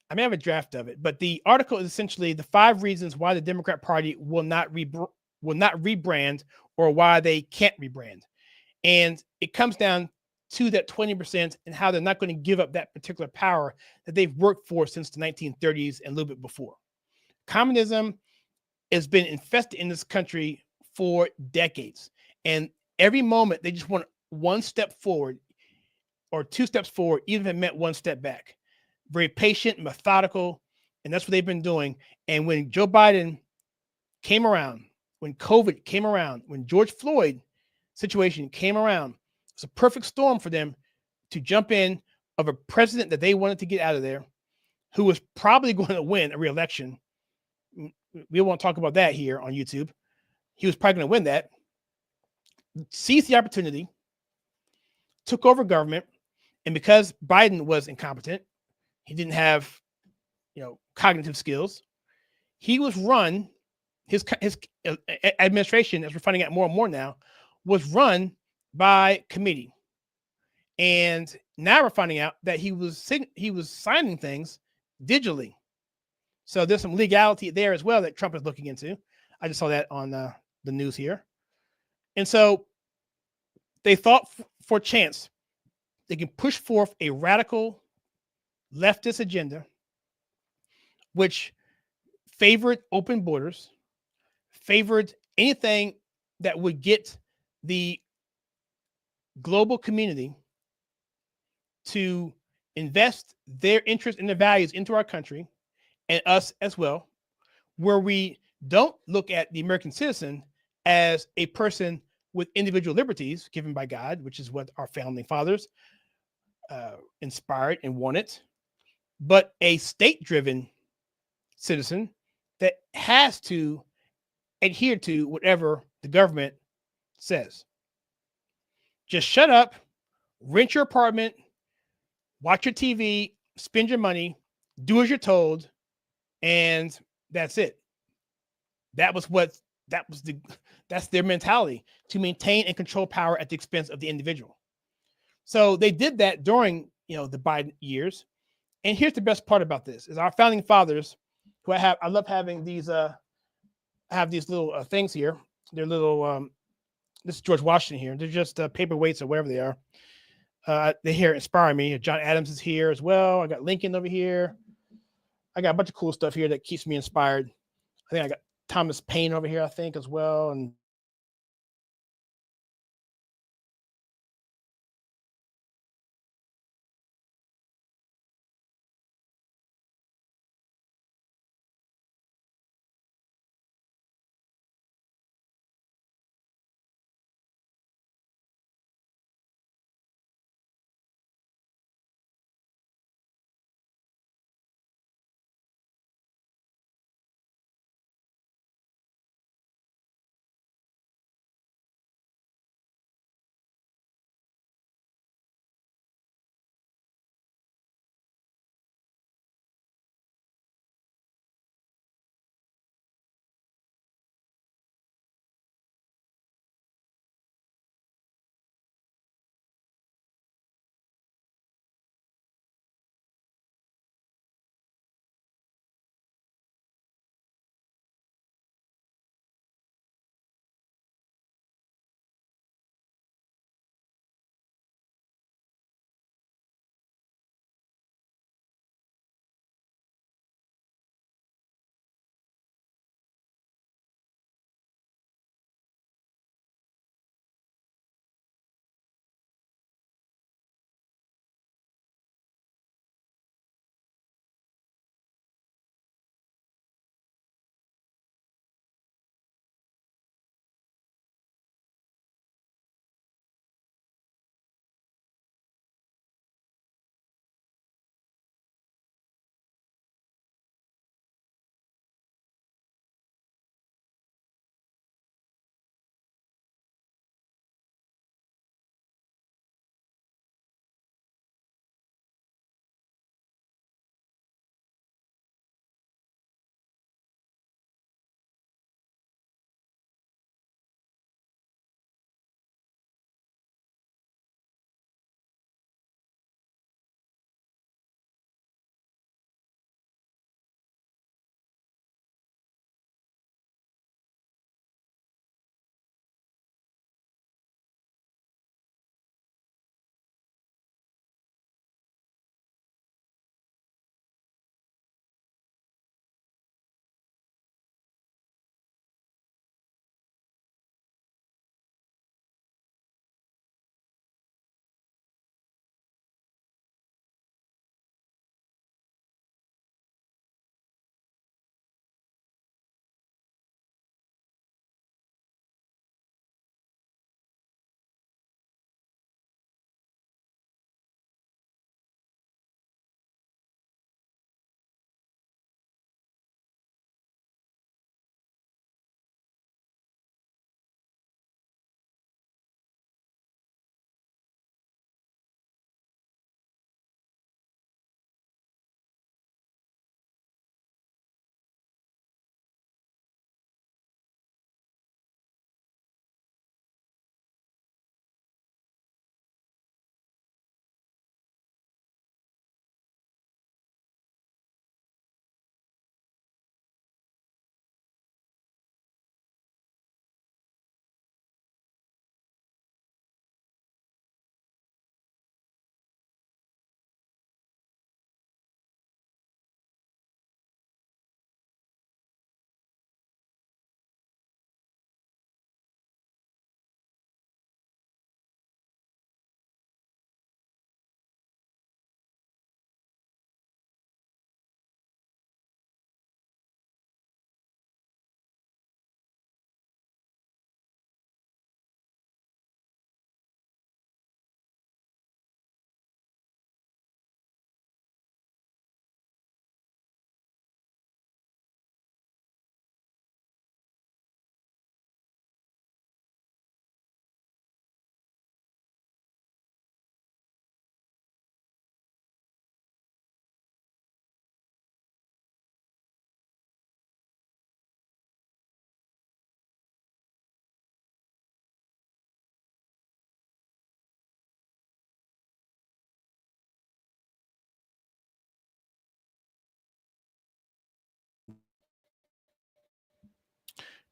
But the article is essentially the 5 reasons why the Democrat Party will not rebrand, or why they can't rebrand. And it comes down to that 20% and how they're not going to give up that particular power that they've worked for since the 1930s and a little bit before. Communism has been infested in this country for decades. And every moment they just want 1 step forward or 2 steps forward, even if it meant 1 step back. Very patient, methodical, and that's what they've been doing. And when Joe Biden came around, when COVID came around, when George Floyd situation came around, it's a perfect storm for them to jump in of a president that they wanted to get out of there, who was probably going to win a re-election. We won't talk about that here on YouTube. He was probably going to win that. Seized the opportunity, took over government, and because Biden was incompetent, he didn't have, cognitive skills. He was run. His administration, as we're finding out more and more now, was run by committee. And now we're finding out that he was signing things digitally. So there's some legality there as well that Trump is looking into. I just saw that on the news here. And so they thought for a chance they can push forth a radical leftist agenda which favored open borders, favored anything that would get the global community to invest their interest and their values into our country and us as well, where we don't look at the American citizen as a person with individual liberties given by God, which is what our founding fathers inspired and wanted, but a state-driven citizen that has to adhere to whatever the government says. Just shut up, rent your apartment, watch your TV, spend your money, do as you're told, and that's it. That's their mentality, to maintain and control power at the expense of the individual. So they did that during, the Biden years. And here's the best part about this is our founding fathers, who I love having these I have these little things here. They're little this is George Washington here. They're just paperweights or whatever they are. They here inspire me. John Adams is here as well. I got Lincoln over here. I got a bunch of cool stuff here that keeps me inspired. I think I got Thomas Paine over here, I think, as well. And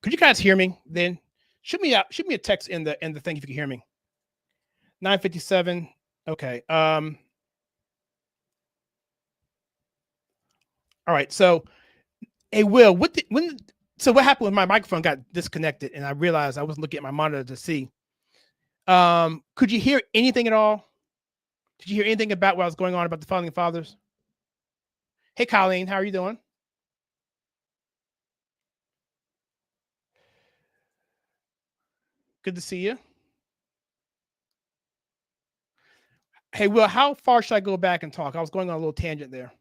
Could you guys hear me? Then shoot me a text in the thing if you can hear me. 9:57. Okay. All right. So, hey, Will, so what happened when my microphone got disconnected and I realized I wasn't looking at my monitor to see? Could you hear anything at all? Did you hear anything about what was going on about the founding fathers? Hey, Colleen, how are you doing? Good to see you. Hey, Will, how far should I go back and talk? I was going on a little tangent there.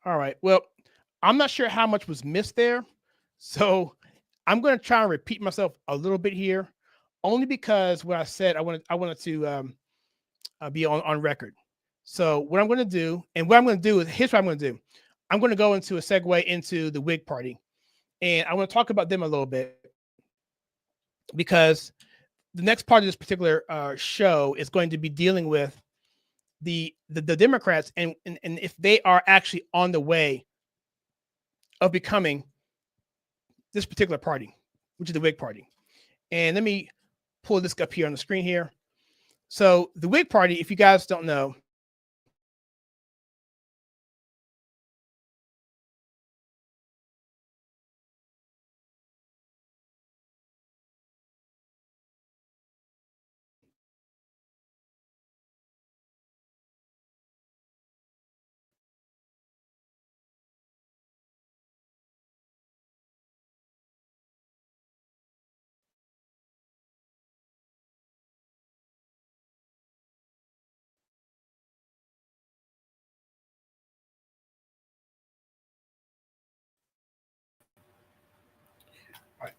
All right. Well, I'm not sure how much was missed there. So I'm going to try and repeat myself a little bit here, only because what I said, I wanted to be on record. So what I'm going to do, and what I'm going to do is, here's what I'm going to do. I'm going to go into a segue into the Whig Party. And I want to talk about them a little bit because the next part of this particular show is going to be dealing with the Democrats and if they are actually on the way of becoming this particular party, which is the Whig Party. And let me pull this up here on the screen here. So the Whig Party, if you guys don't know,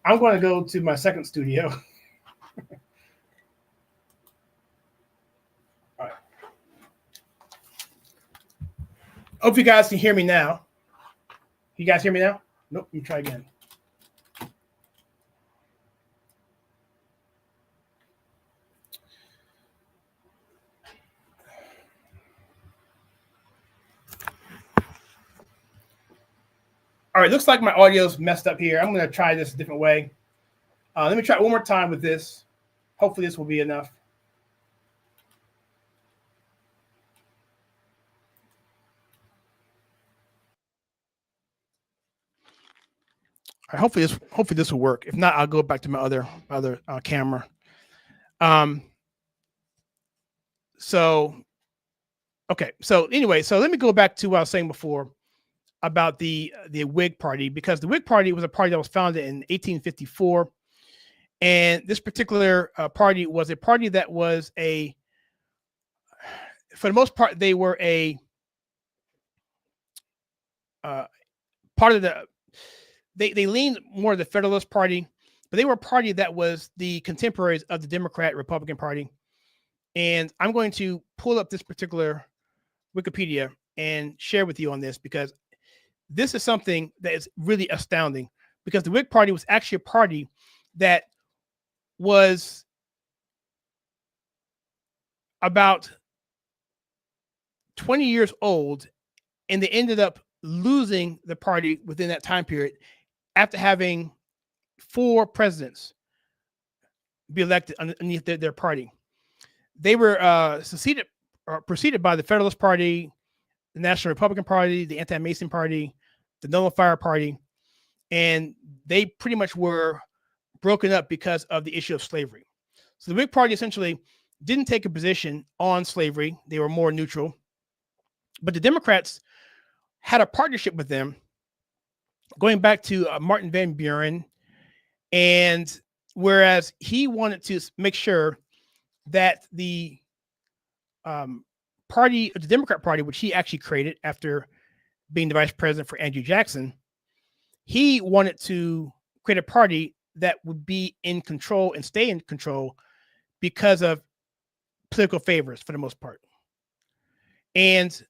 I'm going to go to my second studio. All right. Hope you guys can hear me now. You guys hear me now? Nope. Let me try again. All right, looks like my audio's messed up here. I'm going to try this a different way. Let me try it one more time with this. Hopefully this will be enough. All right, hopefully this will work. If not, I'll go back to my other camera. So anyway, so let me go back to what I was saying before about the Whig Party, because the Whig Party was a party that was founded in 1854. And this particular party was a party that was for the most part, they were a part of they leaned more to the Federalist Party, but they were a party that was the contemporaries of the Democrat Republican Party. And I'm going to pull up this particular Wikipedia and share with you on this, because this is something that is really astounding, because the Whig Party was actually a party that was about 20 years old, and they ended up losing the party within that time period after having 4 presidents be elected underneath their party. They were preceded by the Federalist Party, the National Republican Party, the Anti-Mason Party, the Nullifier Party, and they pretty much were broken up because of the issue of slavery. So the Whig Party essentially didn't take a position on slavery. They were more neutral. But the Democrats had a partnership with them going back to Martin Van Buren. And whereas he wanted to make sure that the Democrat Party, which he actually created after being the vice president for Andrew Jackson, he wanted to create a party that would be in control and stay in control because of political favors for the most part. And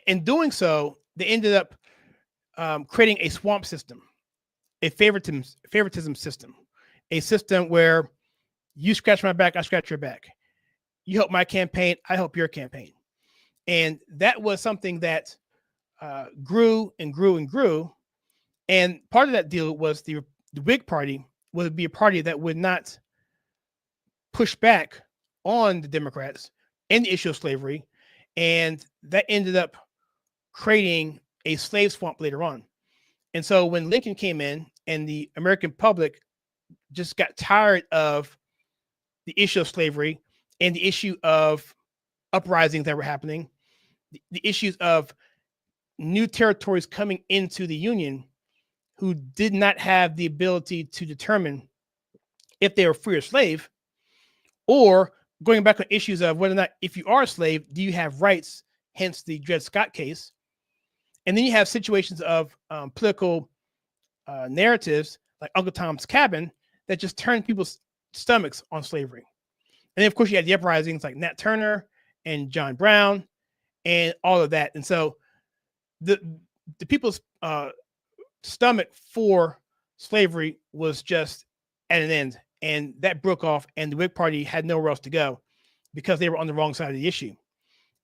in doing so, they ended up creating a swamp system, a favoritism system, a system where you scratch my back, I scratch your back. you help my campaign, I help your campaign. And that was something that grew and grew and grew. And part of that deal was the Whig Party would be a party that would not push back on the Democrats and the issue of slavery. And that ended up creating a slave swamp later on. And so when Lincoln came in and the American public just got tired of the issue of slavery and the issue of uprisings that were happening, the issues of new territories coming into the Union who did not have the ability to determine if they were free or slave, or going back on issues of whether or not, if you are a slave, do you have rights, hence the Dred Scott case. And then you have situations of political narratives like Uncle Tom's Cabin that just turn people's stomachs on slavery. And then, of course, you had the uprisings like Nat Turner and John Brown and all of that. And so the people's stomach for slavery was just at an end. And that broke off, and the Whig Party had nowhere else to go because they were on the wrong side of the issue.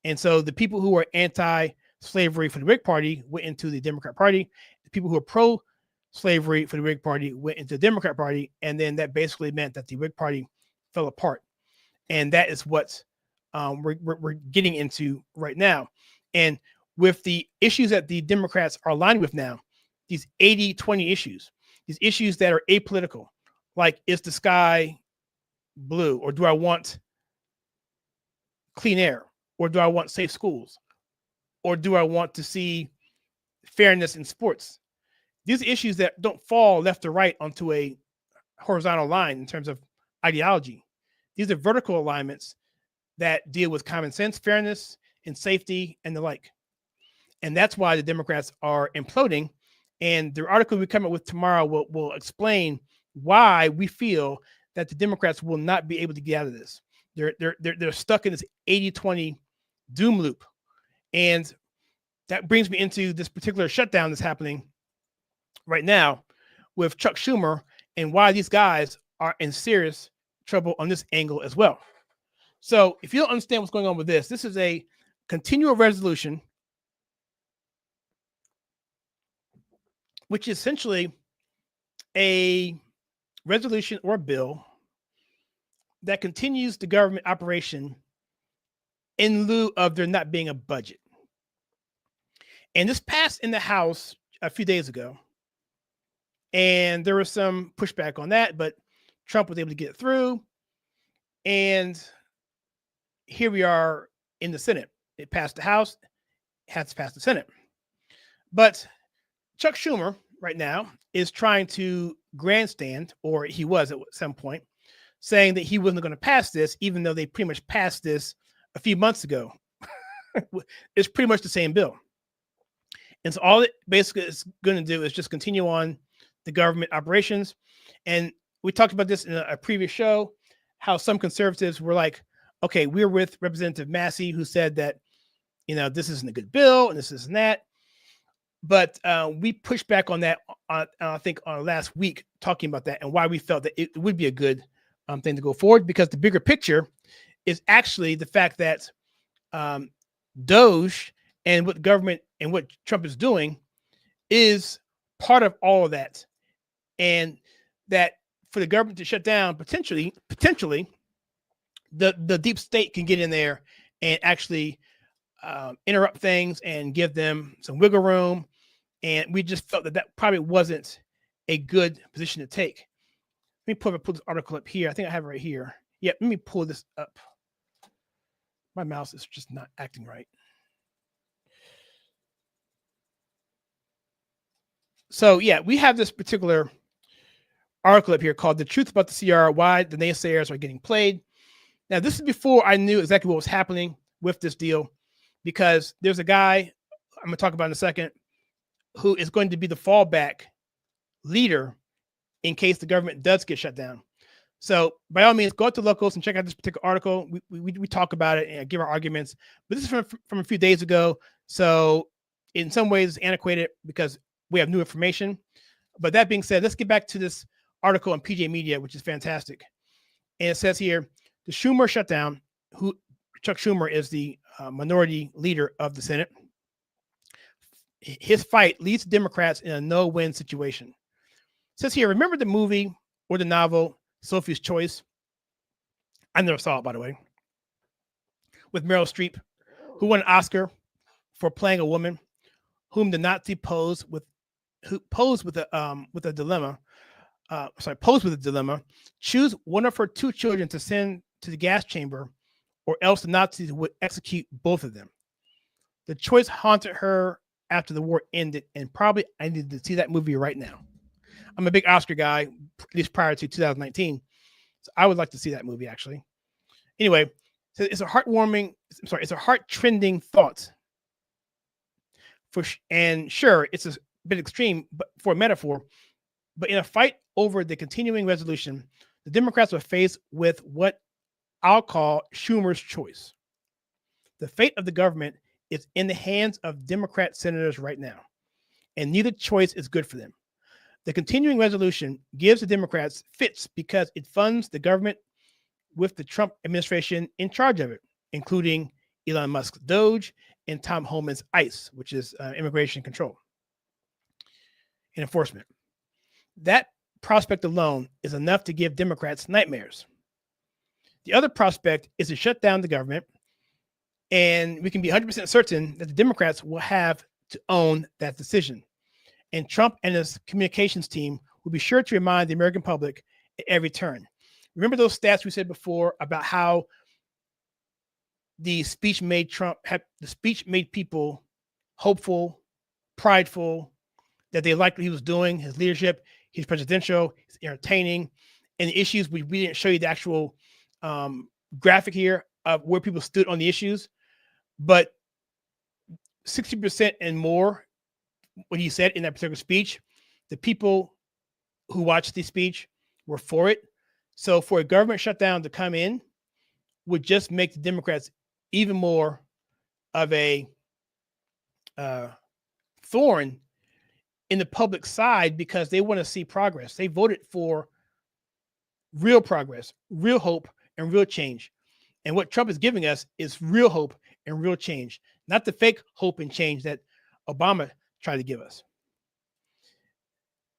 And so the people who were anti-slavery for the Whig Party went into the Democrat Party. The people who were pro-slavery for the Whig Party went into the Democrat Party. And then that basically meant that the Whig Party fell apart. And that is what we're getting into right now. And with the issues that the Democrats are aligned with now, these 80-20 issues, these issues that are apolitical, like, is the sky blue, or do I want clean air, or do I want safe schools, or do I want to see fairness in sports? These are issues that don't fall left or right onto a horizontal line in terms of ideology. These are vertical alignments that deal with common sense, fairness, and safety, and the like. And that's why the Democrats are imploding. And the article we come up with tomorrow will explain why we feel that the Democrats will not be able to get out of this. They're stuck in this 80-20 doom loop. And that brings me into this particular shutdown that's happening right now with Chuck Schumer, and why these guys are in serious trouble on this angle as well. So if you don't understand what's going on with this is a continual resolution, which is essentially a resolution or a bill that continues the government operation in lieu of there not being a budget. And this passed in the House a few days ago, and there was some pushback on that, but Trump was able to get it through. And here we are in the Senate. It passed the House, has to pass the Senate. But Chuck Schumer right now is trying to grandstand, or he was at some point, saying that he wasn't going to pass this, even though they pretty much passed this a few months ago. It's pretty much the same bill. And so all it basically is going to do is just continue on the government operations. And we talked about this in a previous show, how some conservatives were like, okay, we're with Representative Massey, who said that, this isn't a good bill and this isn't that. But we pushed back on that, I think, on last week, talking about that and why we felt that it would be a good thing to go forward, because the bigger picture is actually the fact that DOGE and what the government and what Trump is doing is part of all of that. And that for the government to shut down, potentially, the deep state can get in there and actually interrupt things and give them some wiggle room. And we just felt that probably wasn't a good position to take. Let me pull this article up here. I think I have it right here. Yeah, let me pull this up. My mouse is just not acting right. So yeah, we have this particular article up here called "The Truth About the CR: Why the Naysayers Are Getting Played." Now, this is before I knew exactly what was happening with this deal, because there's a guy I'm going to talk about in a second who is going to be the fallback leader in case the government does get shut down. So by all means, go out to Locals and check out this particular article. We talk about it and give our arguments, but this is from a few days ago. So in some ways it's antiquated because we have new information. But that being said, let's get back to this article on PJ Media, which is fantastic. And it says here, the Schumer shutdown Chuck Schumer is the minority leader of the Senate. His fight leads Democrats in a no-win situation. It says here, remember the movie or the novel Sophie's Choice? I never saw it, by the way. With Meryl Streep, who won an Oscar for playing a woman whom the Nazi posed with a dilemma. Posed with a dilemma. Choose one of her two children to send to the gas chamber, or else the Nazis would execute both of them. The choice haunted her after the war ended, and probably I need to see that movie right now. I'm a big Oscar guy, at least prior to 2019, so I would like to see that movie actually. Anyway, so it's a heart-trending thought. And sure, it's a bit extreme, but for a metaphor. But in a fight over the continuing resolution, the Democrats are faced with what I'll call Schumer's choice. The fate of the government is in the hands of Democrat senators right now, and neither choice is good for them. The continuing resolution gives the Democrats fits because it funds the government with the Trump administration in charge of it, including Elon Musk's DOGE and Tom Homan's ICE, which is immigration control and enforcement. That prospect alone is enough to give Democrats nightmares. The other prospect is to shut down the government, and we can be 100% certain that the Democrats will have to own that decision. And Trump and his communications team will be sure to remind the American public at every turn. Remember those stats we said before about how the speech made people hopeful, prideful, that they liked what he was doing, his leadership, he's presidential, he's entertaining, and the issues we didn't show you the actual graphic here of where people stood on the issues, but 60% and more what he said in that particular speech, the people who watched the speech were for it. So for a government shutdown to come in would just make the Democrats even more of a thorn in the public side because they want to see progress. They voted for real progress, real hope, and real change. And what Trump is giving us is real hope and real change, not the fake hope and change that Obama tried to give us.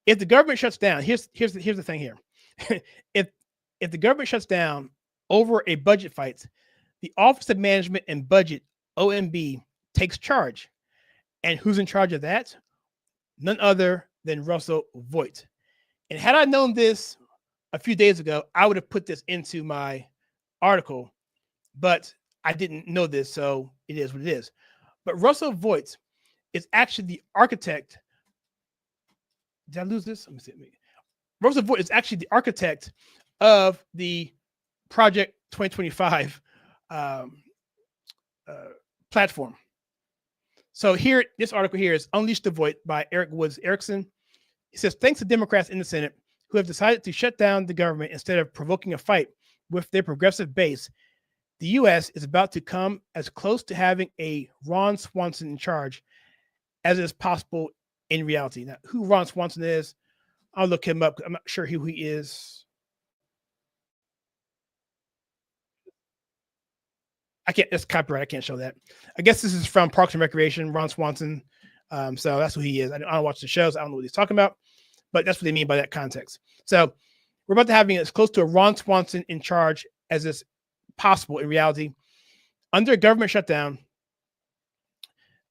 If the government shuts down, here's the thing here. If the government shuts down over a budget fight, the Office of Management and Budget, OMB, takes charge. And who's in charge of that? None other than Russell Voigt. And had I known this a few days ago, I would have put this into my article, but I didn't know this, so it is what it is. But Russell Voigt is actually the architect. Did I lose this? Let me see. Russell Voigt is actually the architect of the Project 2025 platform. So here, this article here is Unleash the Void by Eric Woods Erickson. He says, thanks to Democrats in the Senate who have decided to shut down the government instead of provoking a fight with their progressive base, the U.S. is about to come as close to having a Ron Swanson in charge as is possible in reality. Now, who Ron Swanson is, I'll look him up. I'm not sure who he is. I can't, it's copyright. I can't show that. I guess this is from Parks and Recreation, Ron Swanson. So that's who he is. I don't watch the shows. I don't know what he's talking about, but that's what they mean by that context. So we're about to having as close to a Ron Swanson in charge as is possible in reality. Under a government shutdown.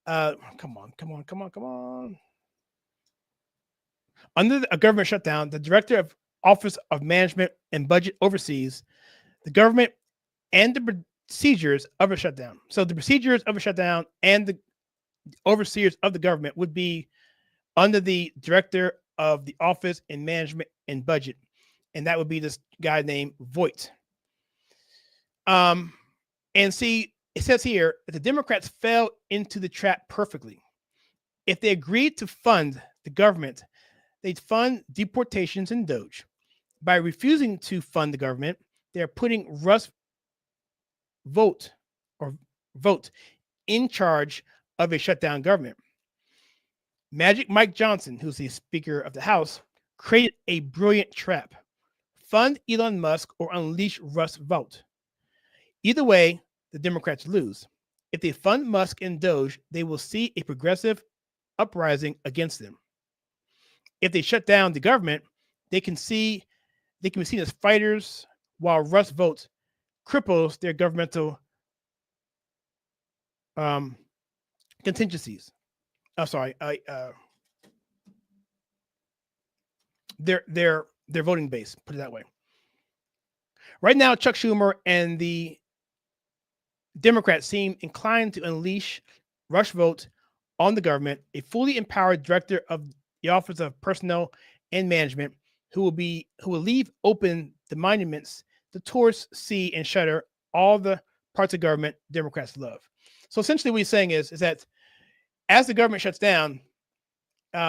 Come on. Under a government shutdown, the director of Office of Management and Budget oversees the government and the procedures of a shutdown. So the procedures of a shutdown and the overseers of the government would be under the director of the Office in Management and Budget. And that would be this guy named Voigt. And see, it says here that the Democrats fell into the trap perfectly. If they agreed to fund the government, they'd fund deportations and DOGE. By refusing to fund the government, they're putting Vogt in charge of a shutdown government. Magic Mike Johnson, who's the Speaker of the House, created a brilliant trap. Fund Elon Musk or unleash Russ Vogt. Either way, the Democrats lose. If they fund Musk and DOGE, they will see a progressive uprising against them. If they shut down the government, they can be seen as fighters, while Russ votes cripples their governmental contingencies. Their voting base, put it that way. Right now, Chuck Schumer and the Democrats seem inclined to unleash rush votes on the government. A fully empowered director of the Office of Personnel and Management who will leave open the monuments the tourists see and shutter all the parts of government Democrats love. So essentially what he's saying is that as the government shuts down,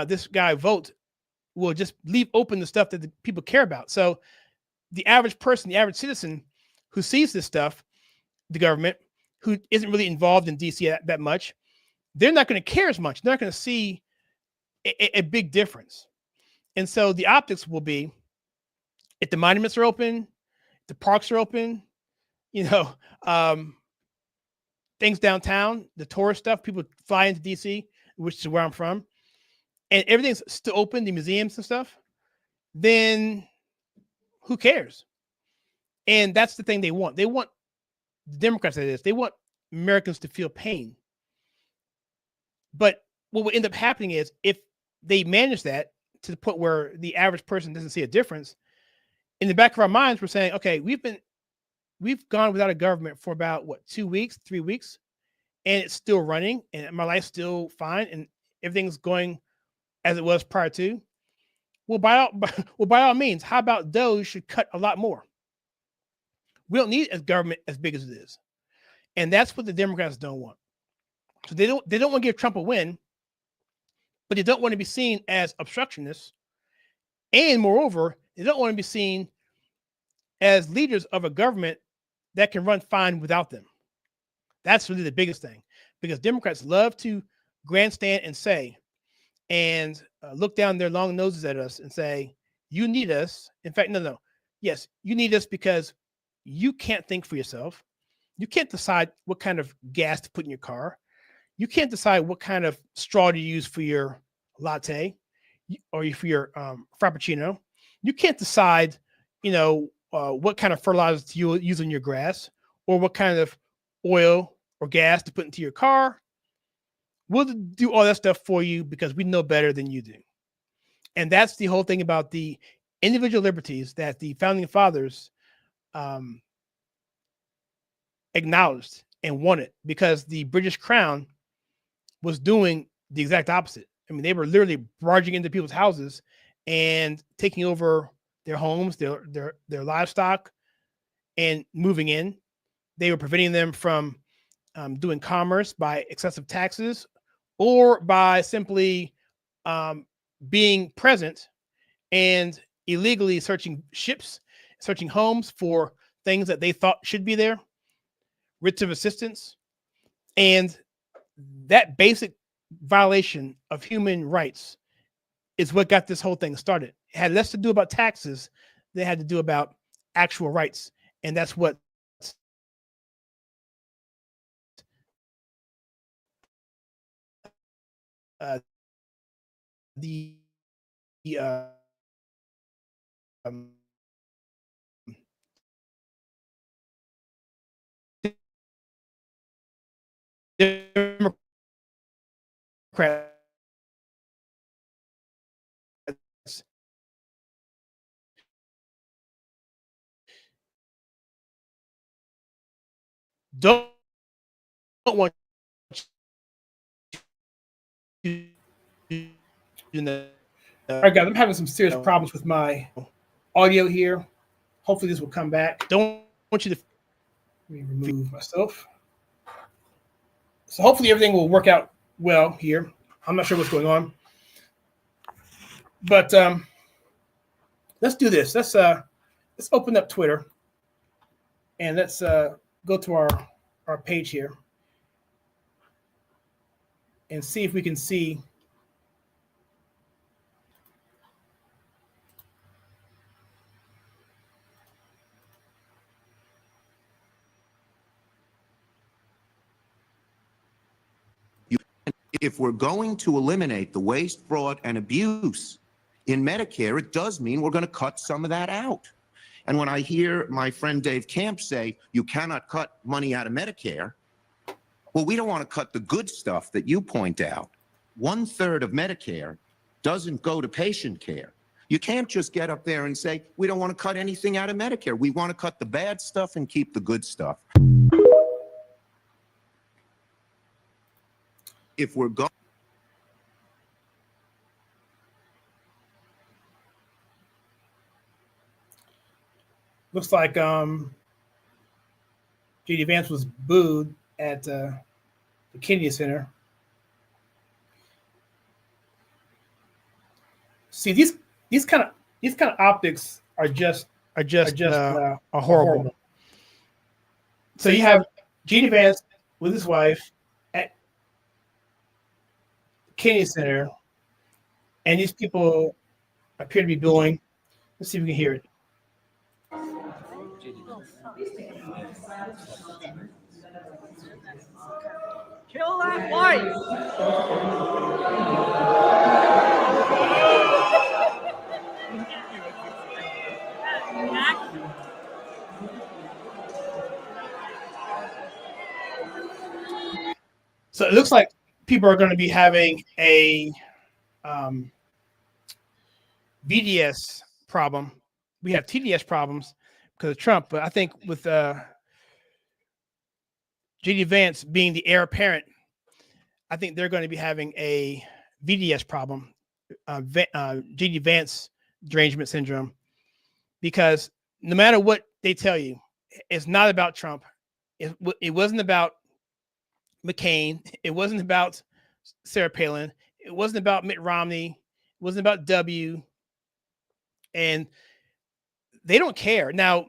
this guy Vogt will just leave open the stuff that the people care about. So the average person, the average citizen who sees this stuff, the government, who isn't really involved in DC that much, they're not going to care as much. They're not going to see a big difference. And so the optics will be, if the monuments are open, the parks are open, things downtown, the tourist stuff, people fly into DC, which is where I'm from, and everything's still open, the museums and stuff, then who cares? And that's the thing they want. They want the Democrats, that is, they want Americans to feel pain. But what will end up happening is, if they manage that to the point where the average person doesn't see a difference, in the back of our minds, we're saying, okay, we've gone without a government for about 2 weeks, 3 weeks, and it's still running, and my life's still fine, and everything's going as it was prior to. Well, by all means, how about DOGE should cut a lot more? We don't need a government as big as it is, and that's what the Democrats don't want. So they don't want to give Trump a win, but they don't want to be seen as obstructionists, and moreover, they don't want to be seen as leaders of a government that can run fine without them. That's really the biggest thing, because Democrats love to grandstand and say, and look down their long noses at us and say, you need us. In fact, no. Yes, you need us because you can't think for yourself. You can't decide what kind of gas to put in your car. You can't decide what kind of straw to use for your latte or for your frappuccino. You can't decide, what kind of fertilizer to use on your grass, or what kind of oil or gas to put into your car. We'll do all that stuff for you because we know better than you do. And that's the whole thing about the individual liberties that the founding fathers acknowledged and wanted, because the British Crown was doing the exact opposite. I mean, they were literally barging into people's houses and taking over their homes, their livestock, and moving in. They were preventing them from doing commerce by excessive taxes, or by simply being present and illegally searching ships, searching homes for things that they thought should be there, writs of assistance. And that basic violation of human rights is what got this whole thing started. It had less to do about taxes than it had to do about actual rights. And that's what the Democrats don't want you to know. All right, guys, I'm having some serious problems with my audio here. Hopefully this will come back. Don't want you to let me remove myself. So hopefully everything will work out well here. I'm not sure what's going on. But let's do this. Let's open up Twitter, and let's go to our page here and see if we can see If we're going to eliminate the waste, fraud, and abuse in Medicare, it does mean we're going to cut some of that out. And when I hear my friend Dave Camp say, you cannot cut money out of Medicare, well, we don't want to cut the good stuff that you point out. 1/3 of Medicare doesn't go to patient care. You can't just get up there and say, we don't want to cut anything out of Medicare. We want to cut the bad stuff and keep the good stuff. If we're going... Looks like J.D. Vance was booed at the Kennedy Center. See, these kind of optics are just horrible. So you have J.D. Vance with his wife at Kennedy Center, and these people appear to be booing. Let's see if we can hear it. Kill that wife! So it looks like people are going to be having a VDS problem. We have TDS problems because of Trump, but I think with J.D. Vance being the heir apparent, I think they're going to be having a VDS problem, J.D. Vance derangement syndrome, because no matter what they tell you, it's not about Trump. It wasn't about McCain. It wasn't about Sarah Palin. It wasn't about Mitt Romney. It wasn't about W. And they don't care. Now,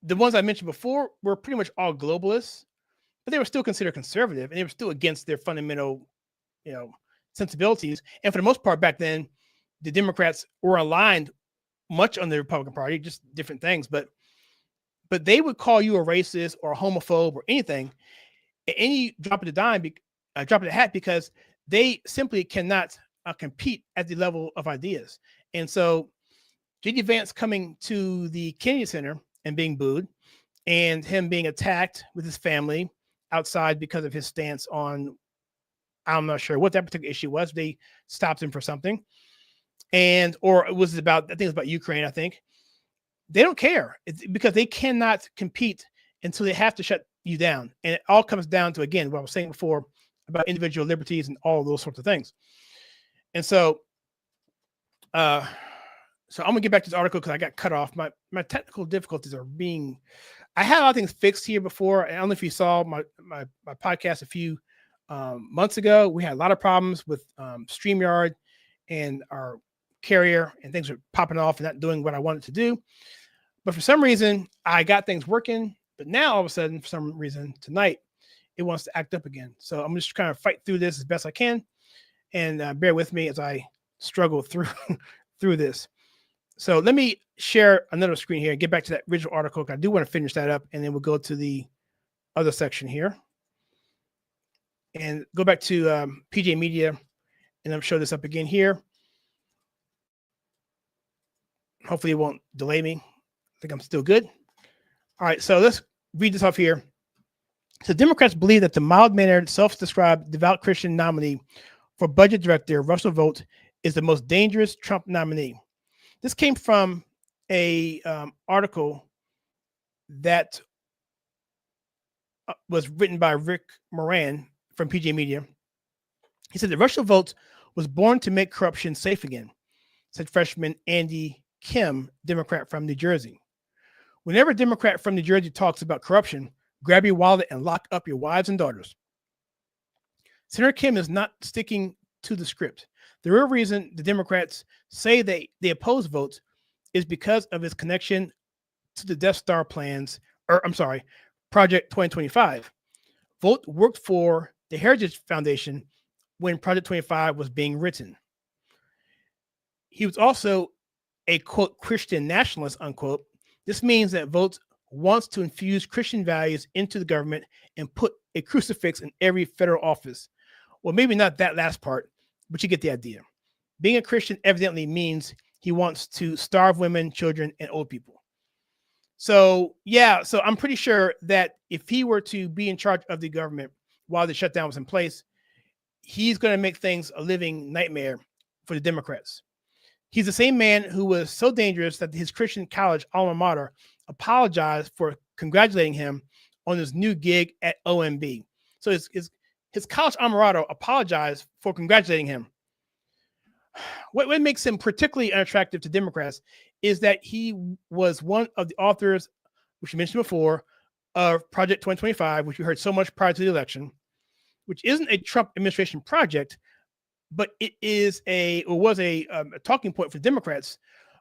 the ones I mentioned before were pretty much all globalists, but they were still considered conservative, and they were still against their fundamental, sensibilities. And for the most part, back then, the Democrats were aligned much on the Republican Party, just different things. But they would call you a racist or a homophobe or anything, any drop of the dime, drop of the hat, because they simply cannot compete at the level of ideas. And so J.D. Vance coming to the Kennedy Center and being booed, and him being attacked with his family outside because of his stance on, I'm not sure what that particular issue was. They stopped him for something. Or it was about, I think it was about Ukraine, I think. They don't care. It's because they cannot compete until they have to shut you down. And it all comes down to, again, what I was saying before about individual liberties and all those sorts of things. And so, I'm going to get back to this article because I got cut off. My technical difficulties are being, I had a lot of things fixed here before. I don't know if you saw my podcast a few months ago. We had a lot of problems with StreamYard and our carrier, and things were popping off and not doing what I wanted to do. But for some reason, I got things working. But now all of a sudden, for some reason, tonight, it wants to act up again. So I'm just trying to fight through this as best I can. And bear with me as I struggle through this. So let me share another screen here and get back to that original article. I do want to finish that up, and then we'll go to the other section here. And go back to PJ Media, and I'll show this up again here. Hopefully it won't delay me. I think I'm still good. All right, so let's read this off here. So Democrats believe that the mild-mannered, self-described devout Christian nominee for budget director, Russell Vought, is the most dangerous Trump nominee. This came from a article that was written by Rick Moran from PJ Media. He said that Russell Vought was born to make corruption safe again, said freshman Andy Kim, Democrat from New Jersey. Whenever a Democrat from New Jersey talks about corruption, grab your wallet and lock up your wives and daughters. Senator Kim is not sticking to the script. The real reason the Democrats say they oppose Vought is because of his connection to the Death Star plans, Project 2025. Vought worked for the Heritage Foundation when Project 25 was being written. He was also a, quote, Christian nationalist, unquote. This means that Vought wants to infuse Christian values into the government and put a crucifix in every federal office. Well, maybe not that last part, but you get the idea. Being a Christian evidently means he wants to starve women, children, and old people. So, yeah, so I'm pretty sure that if he were to be in charge of the government while the shutdown was in place, he's going to make things a living nightmare for the Democrats. He's the same man who was so dangerous that his Christian college alma mater apologized for congratulating him on his new gig at OMB. So his college alma mater apologized for congratulating him. What makes him particularly unattractive to Democrats is that he was one of the authors, which you mentioned before, of Project 2025, which we heard so much prior to the election, which isn't a Trump administration project, but it was a talking point for Democrats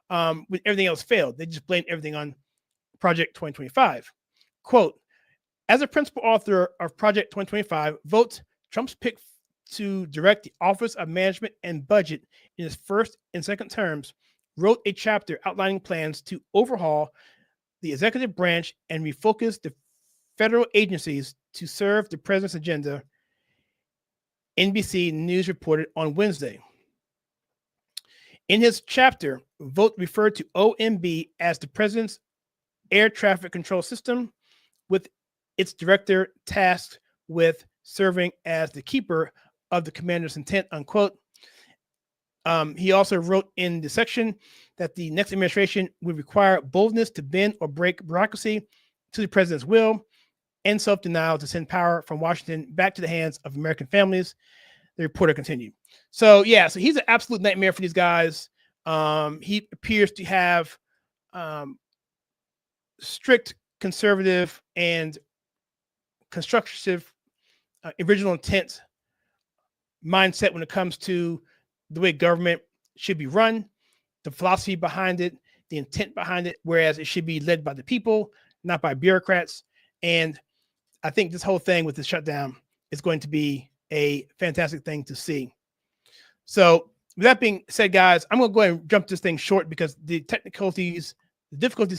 when everything else failed. They just blamed everything on Project 2025. Quote, as a principal author of Project 2025, votes Trump's pick to direct the Office of Management and Budget in his first and second terms, wrote a chapter outlining plans to overhaul the executive branch and refocus the federal agencies to serve the president's agenda, NBC News reported on Wednesday. In his chapter, Vogt referred to OMB as the president's air traffic control system, with its director tasked with serving as the keeper of the commander's intent, unquote. He also wrote in the section that the next administration would require boldness to bend or break bureaucracy to the president's will and self-denial to send power from Washington back to the hands of American families, the reporter continued. So he's an absolute nightmare for these guys. He appears to have strict conservative and constructive original intent mindset when it comes to the way government should be run, the philosophy behind it, the intent behind it, whereas it should be led by the people, not by bureaucrats. And I think this whole thing with the shutdown is going to be a fantastic thing to see. So with that being said, guys, I'm going to go ahead and jump this thing short because the difficulties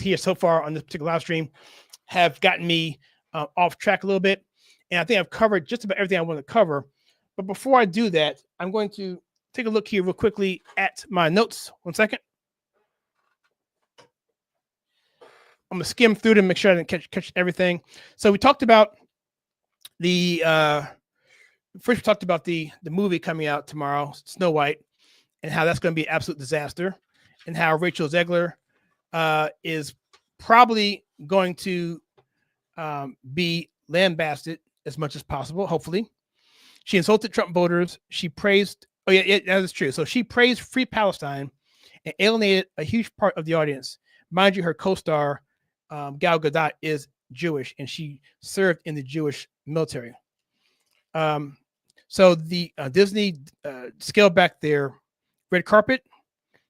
here so far on this particular live stream have gotten me off track a little bit. And I think I've covered just about everything I want to cover. But before I do that, I'm going to take a look here real quickly at my notes. 1 second. I'm going to skim through them, make sure I didn't catch everything. So we talked about the first we talked about the movie coming out tomorrow, Snow White, and how that's going to be an absolute disaster, and how Rachel Zegler is probably going to be lambasted as much as possible, hopefully. She insulted Trump voters. She praised, that is true. So she praised Free Palestine and alienated a huge part of the audience. Mind you, her co-star, Gal Gadot, is Jewish, and she served in the Jewish military. So the Disney scaled back their red carpet,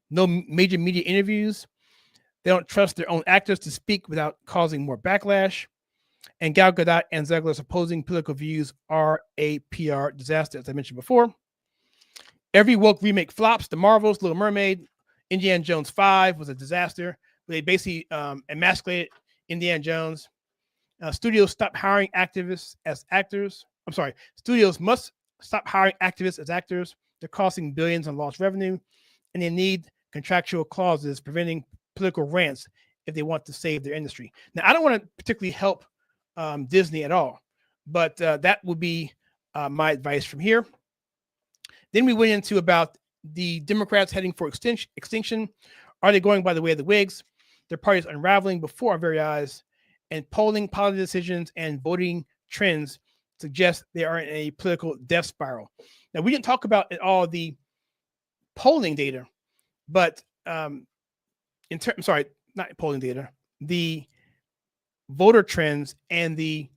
no major media interviews. They don't trust their own actors to speak without causing more backlash. And Gal Gadot and Zegler's opposing political views are a PR disaster, as I mentioned before. Every woke remake flops. The Marvels, Little Mermaid, Indiana Jones 5 was a disaster. They basically emasculated Indiana Jones. Studios stop hiring activists as actors. I'm sorry. Studios must stop hiring activists as actors. They're costing billions in lost revenue, and they need contractual clauses preventing political rants if they want to save their industry. Now, I don't want to particularly help Disney at all, but that would be my advice from here. Then we went into about the Democrats heading for extinction. Are they going by the way of the Whigs? Their party is unraveling before our very eyes, and polling, policy decisions, and voting trends suggest they are in a political death spiral. Now, we didn't talk about at all the polling data, but not polling data, the voter trends and the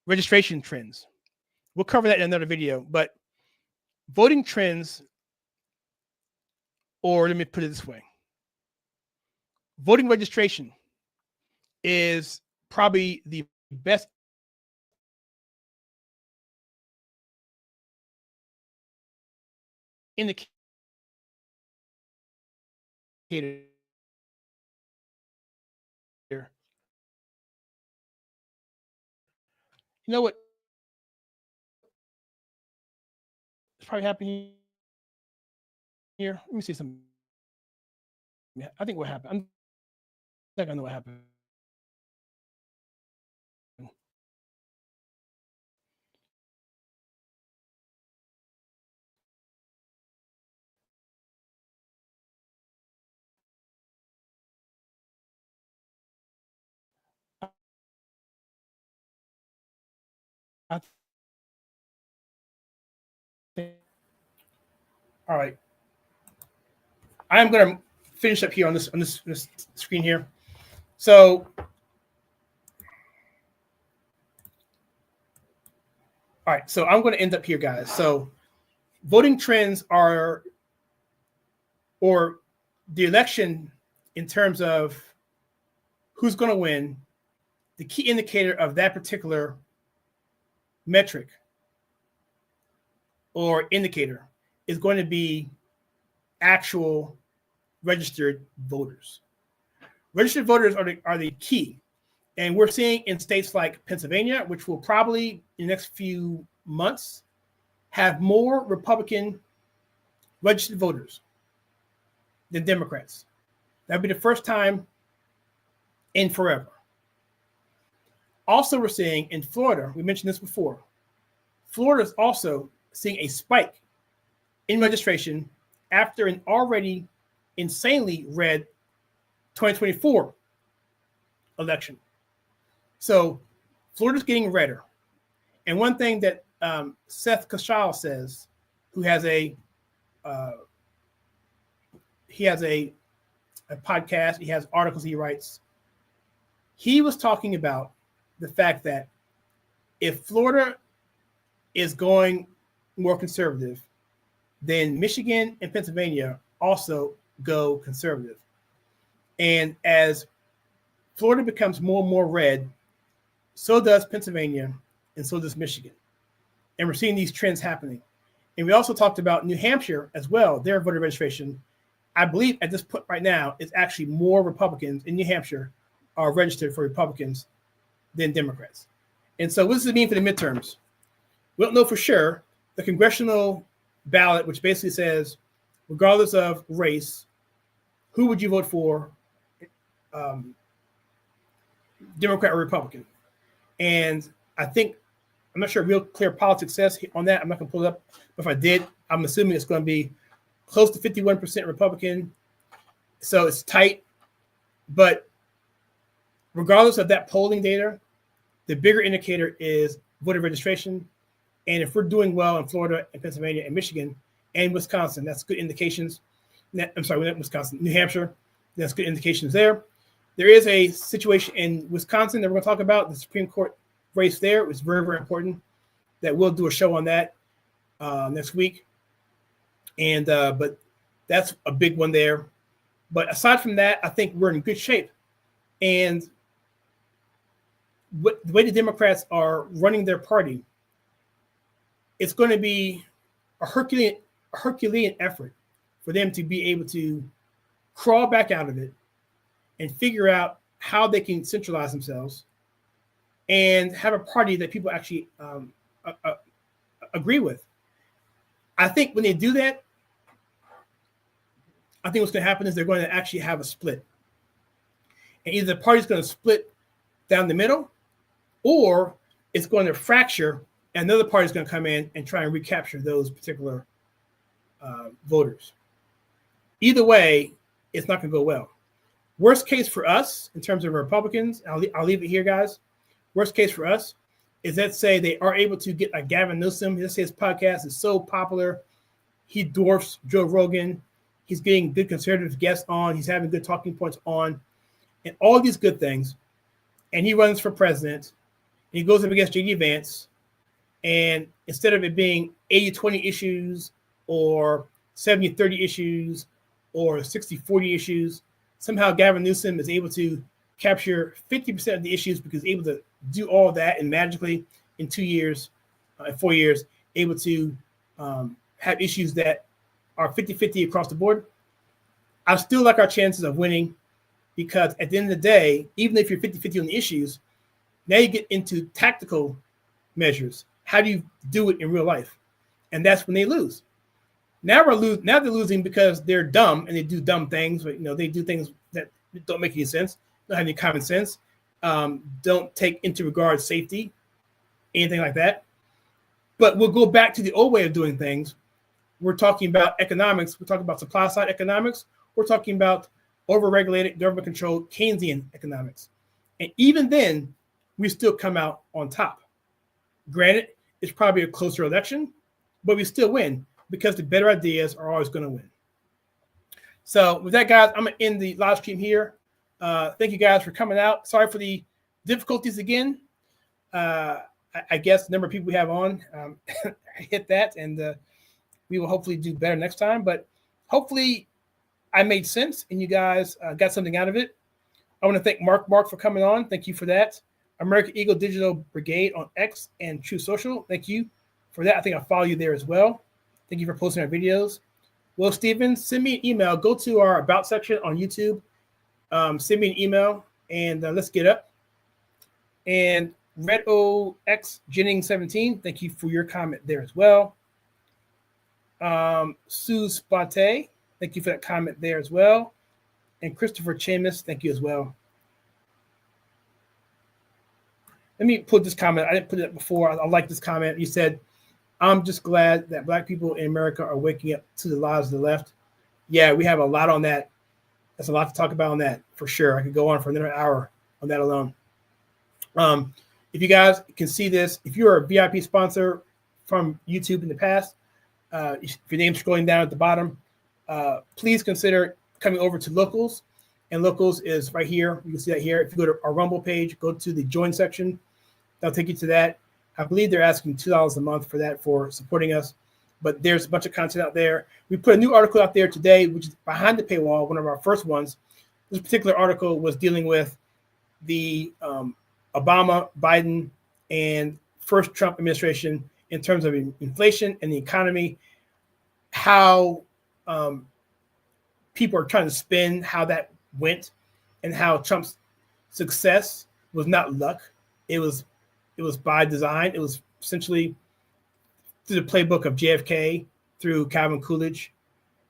registration trends. We'll cover that in another video, but voting trends, or let me put it this way, voting registration is probably the best indicator. You know what? probably happened here. Let me see something. Yeah, I think what happened. I'm not gonna know what happened. All right. I'm going to finish up here on this screen here. So, all right. So I'm going to end up here, guys. So, voting trends are, or the election in terms of who's going to win, the key indicator of that particular metric or indicator is going to be actual registered voters. Registered voters are the key. And we're seeing in states like Pennsylvania, which will probably in the next few months have more Republican registered voters than Democrats. That'll be the first time in forever. Also, we're seeing in Florida, we mentioned this before, Florida is also seeing a spike in registration after an already insanely red 2024 election. So Florida's getting redder. And one thing that Seth Kashal says, who has a podcast, he has articles he writes. He was talking about the fact that if Florida is going more conservative, then Michigan and Pennsylvania also go conservative. And as Florida becomes more and more red, so does Pennsylvania, and so does Michigan. And we're seeing these trends happening. And we also talked about New Hampshire as well, their voter registration. I believe at this point right now, it's actually more Republicans in New Hampshire are registered for Republicans than Democrats. And so what does it mean for the midterms? We don't know for sure. The congressional ballot, which basically says, regardless of race, who would you vote for, Democrat or Republican? And I think, I'm not sure Real Clear Politics says on that. I'm not going to pull it up. But if I did, I'm assuming it's going to be close to 51% Republican. So it's tight. But regardless of that polling data, the bigger indicator is voter registration. And if we're doing well in Florida and Pennsylvania and Michigan and Wisconsin, that's good indications. I'm sorry, not Wisconsin, New Hampshire, that's good indications there. There is a situation in Wisconsin that we're going to talk about, the Supreme Court race there. It was very, very important that we'll do a show on that next week. And but that's a big one there. But aside from that, I think we're in good shape. And the way the Democrats are running their party, it's going to be a Herculean effort for them to be able to crawl back out of it and figure out how they can centralize themselves and have a party that people actually agree with. I think when they do that, I think what's going to happen is they're going to actually have a split. And either the party's going to split down the middle, or it's going to fracture and another party's going to come in and try and recapture those particular voters. Either way, it's not going to go well. Worst case for us, in terms of Republicans, I'll leave it here, guys. Worst case for us is, let's say they are able to get a Gavin Newsom. Let's say his podcast is so popular, he dwarfs Joe Rogan. He's getting good conservative guests on. He's having good talking points on, and all these good things. And he runs for president. And he goes up against J.D. Vance. And instead of it being 80-20 issues or 70-30 issues or 60-40 issues, somehow Gavin Newsom is able to capture 50% of the issues because he's able to do all that, and magically in 2 years, 4 years, able to have issues that are 50-50 across the board. I still like our chances of winning, because at the end of the day, even if you're 50-50 on the issues, now you get into tactical measures. How do you do it in real life? and that's when they lose. Now Now they're losing because they're dumb and they do dumb things. But, they do things that don't make any sense, don't have any common sense, don't take into regard safety, anything like that. But we'll go back to the old way of doing things. We're talking about economics. We're talking about supply side economics. We're talking about overregulated, government-controlled Keynesian economics. And even then, we still come out on top. Granted, it's probably a closer election, but we still win because the better ideas are always going to win. So with that, guys, I'm going to end the live stream here. Thank you guys for coming out. Sorry for the difficulties again. I guess the number of people we have on hit that, and we will hopefully do better next time. But hopefully I made sense and you guys got something out of it. I want to thank Mark for coming on. Thank you for that. American Eagle Digital Brigade on X and True Social. Thank you for that. I think I'll follow you there as well. Thank you for posting our videos. Will Stevens, send me an email. Go to our About section on YouTube. Send me an email, and let's get up. And Red OX Jennings 17, thank you for your comment there as well. Sue Spate, thank you for that comment there as well. And Christopher Chamis, thank you as well. Let me put this comment. I didn't put it up before. I like this comment. You said, I'm just glad that Black people in America are waking up to the lies of the left. Yeah, we have a lot on that. That's a lot to talk about on that for sure. I could go on for another hour on that alone. If you guys can see this, if you're a VIP sponsor from YouTube in the past, if your name's scrolling down at the bottom, please consider coming over to Locals. And Locals is right here. You can see that here. If you go to our Rumble page, go to the Join section. That'll take you to that. I believe they're asking $2 a month for that, for supporting us. But there's a bunch of content out there. We put a new article out there today, which is behind the paywall, one of our first ones. This particular article was dealing with the Obama, Biden, and first Trump administration in terms of inflation and the economy, how people are trying to spin how that went, and how Trump's success was not luck. It was by design. It was essentially through the playbook of JFK, through Calvin Coolidge,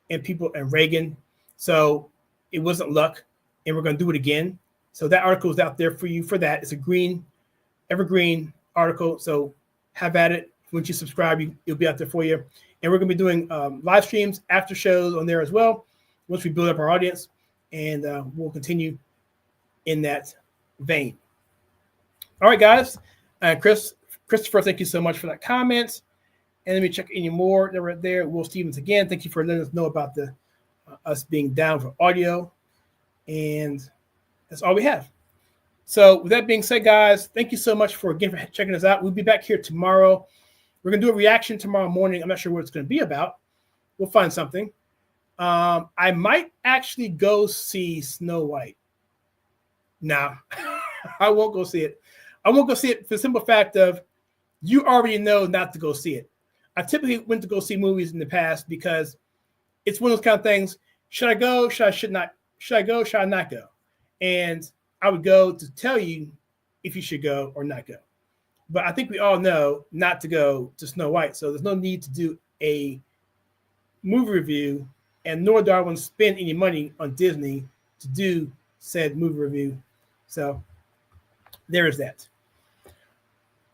and Reagan. So it wasn't luck, and we're going to do it again. So that article is out there for you for that. It's a evergreen article. So have at it. Once you subscribe, it'll be out there for you. And we're going to be doing live streams, after shows on there as well, once we build up our audience. And we'll continue in that vein. All right, guys. Christopher, thank you so much for that comment. And let me check any more that were there. Will Stevens, again, thank you for letting us know about the us being down for audio. And that's all we have. So with that being said, guys, thank you so much for checking us out. We'll be back here tomorrow. We're going to do a reaction tomorrow morning. I'm not sure what it's going to be about. We'll find something. I might actually go see Snow White. No, I won't go see it. I won't go see it for the simple fact of you already know not to go see it. I typically went to go see movies in the past because it's one of those kind of things. Should I go? Should I go? Should I not go? And I would go to tell you if you should go or not go. But I think we all know not to go to Snow White. So there's no need to do a movie review, and nor do I want to spend any money on Disney to do said movie review. So there is that.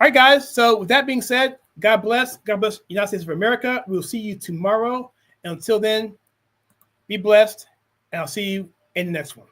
All right, guys. So with that being said, God bless. God bless United States of America. We'll see you tomorrow. And until then, be blessed. And I'll see you in the next one.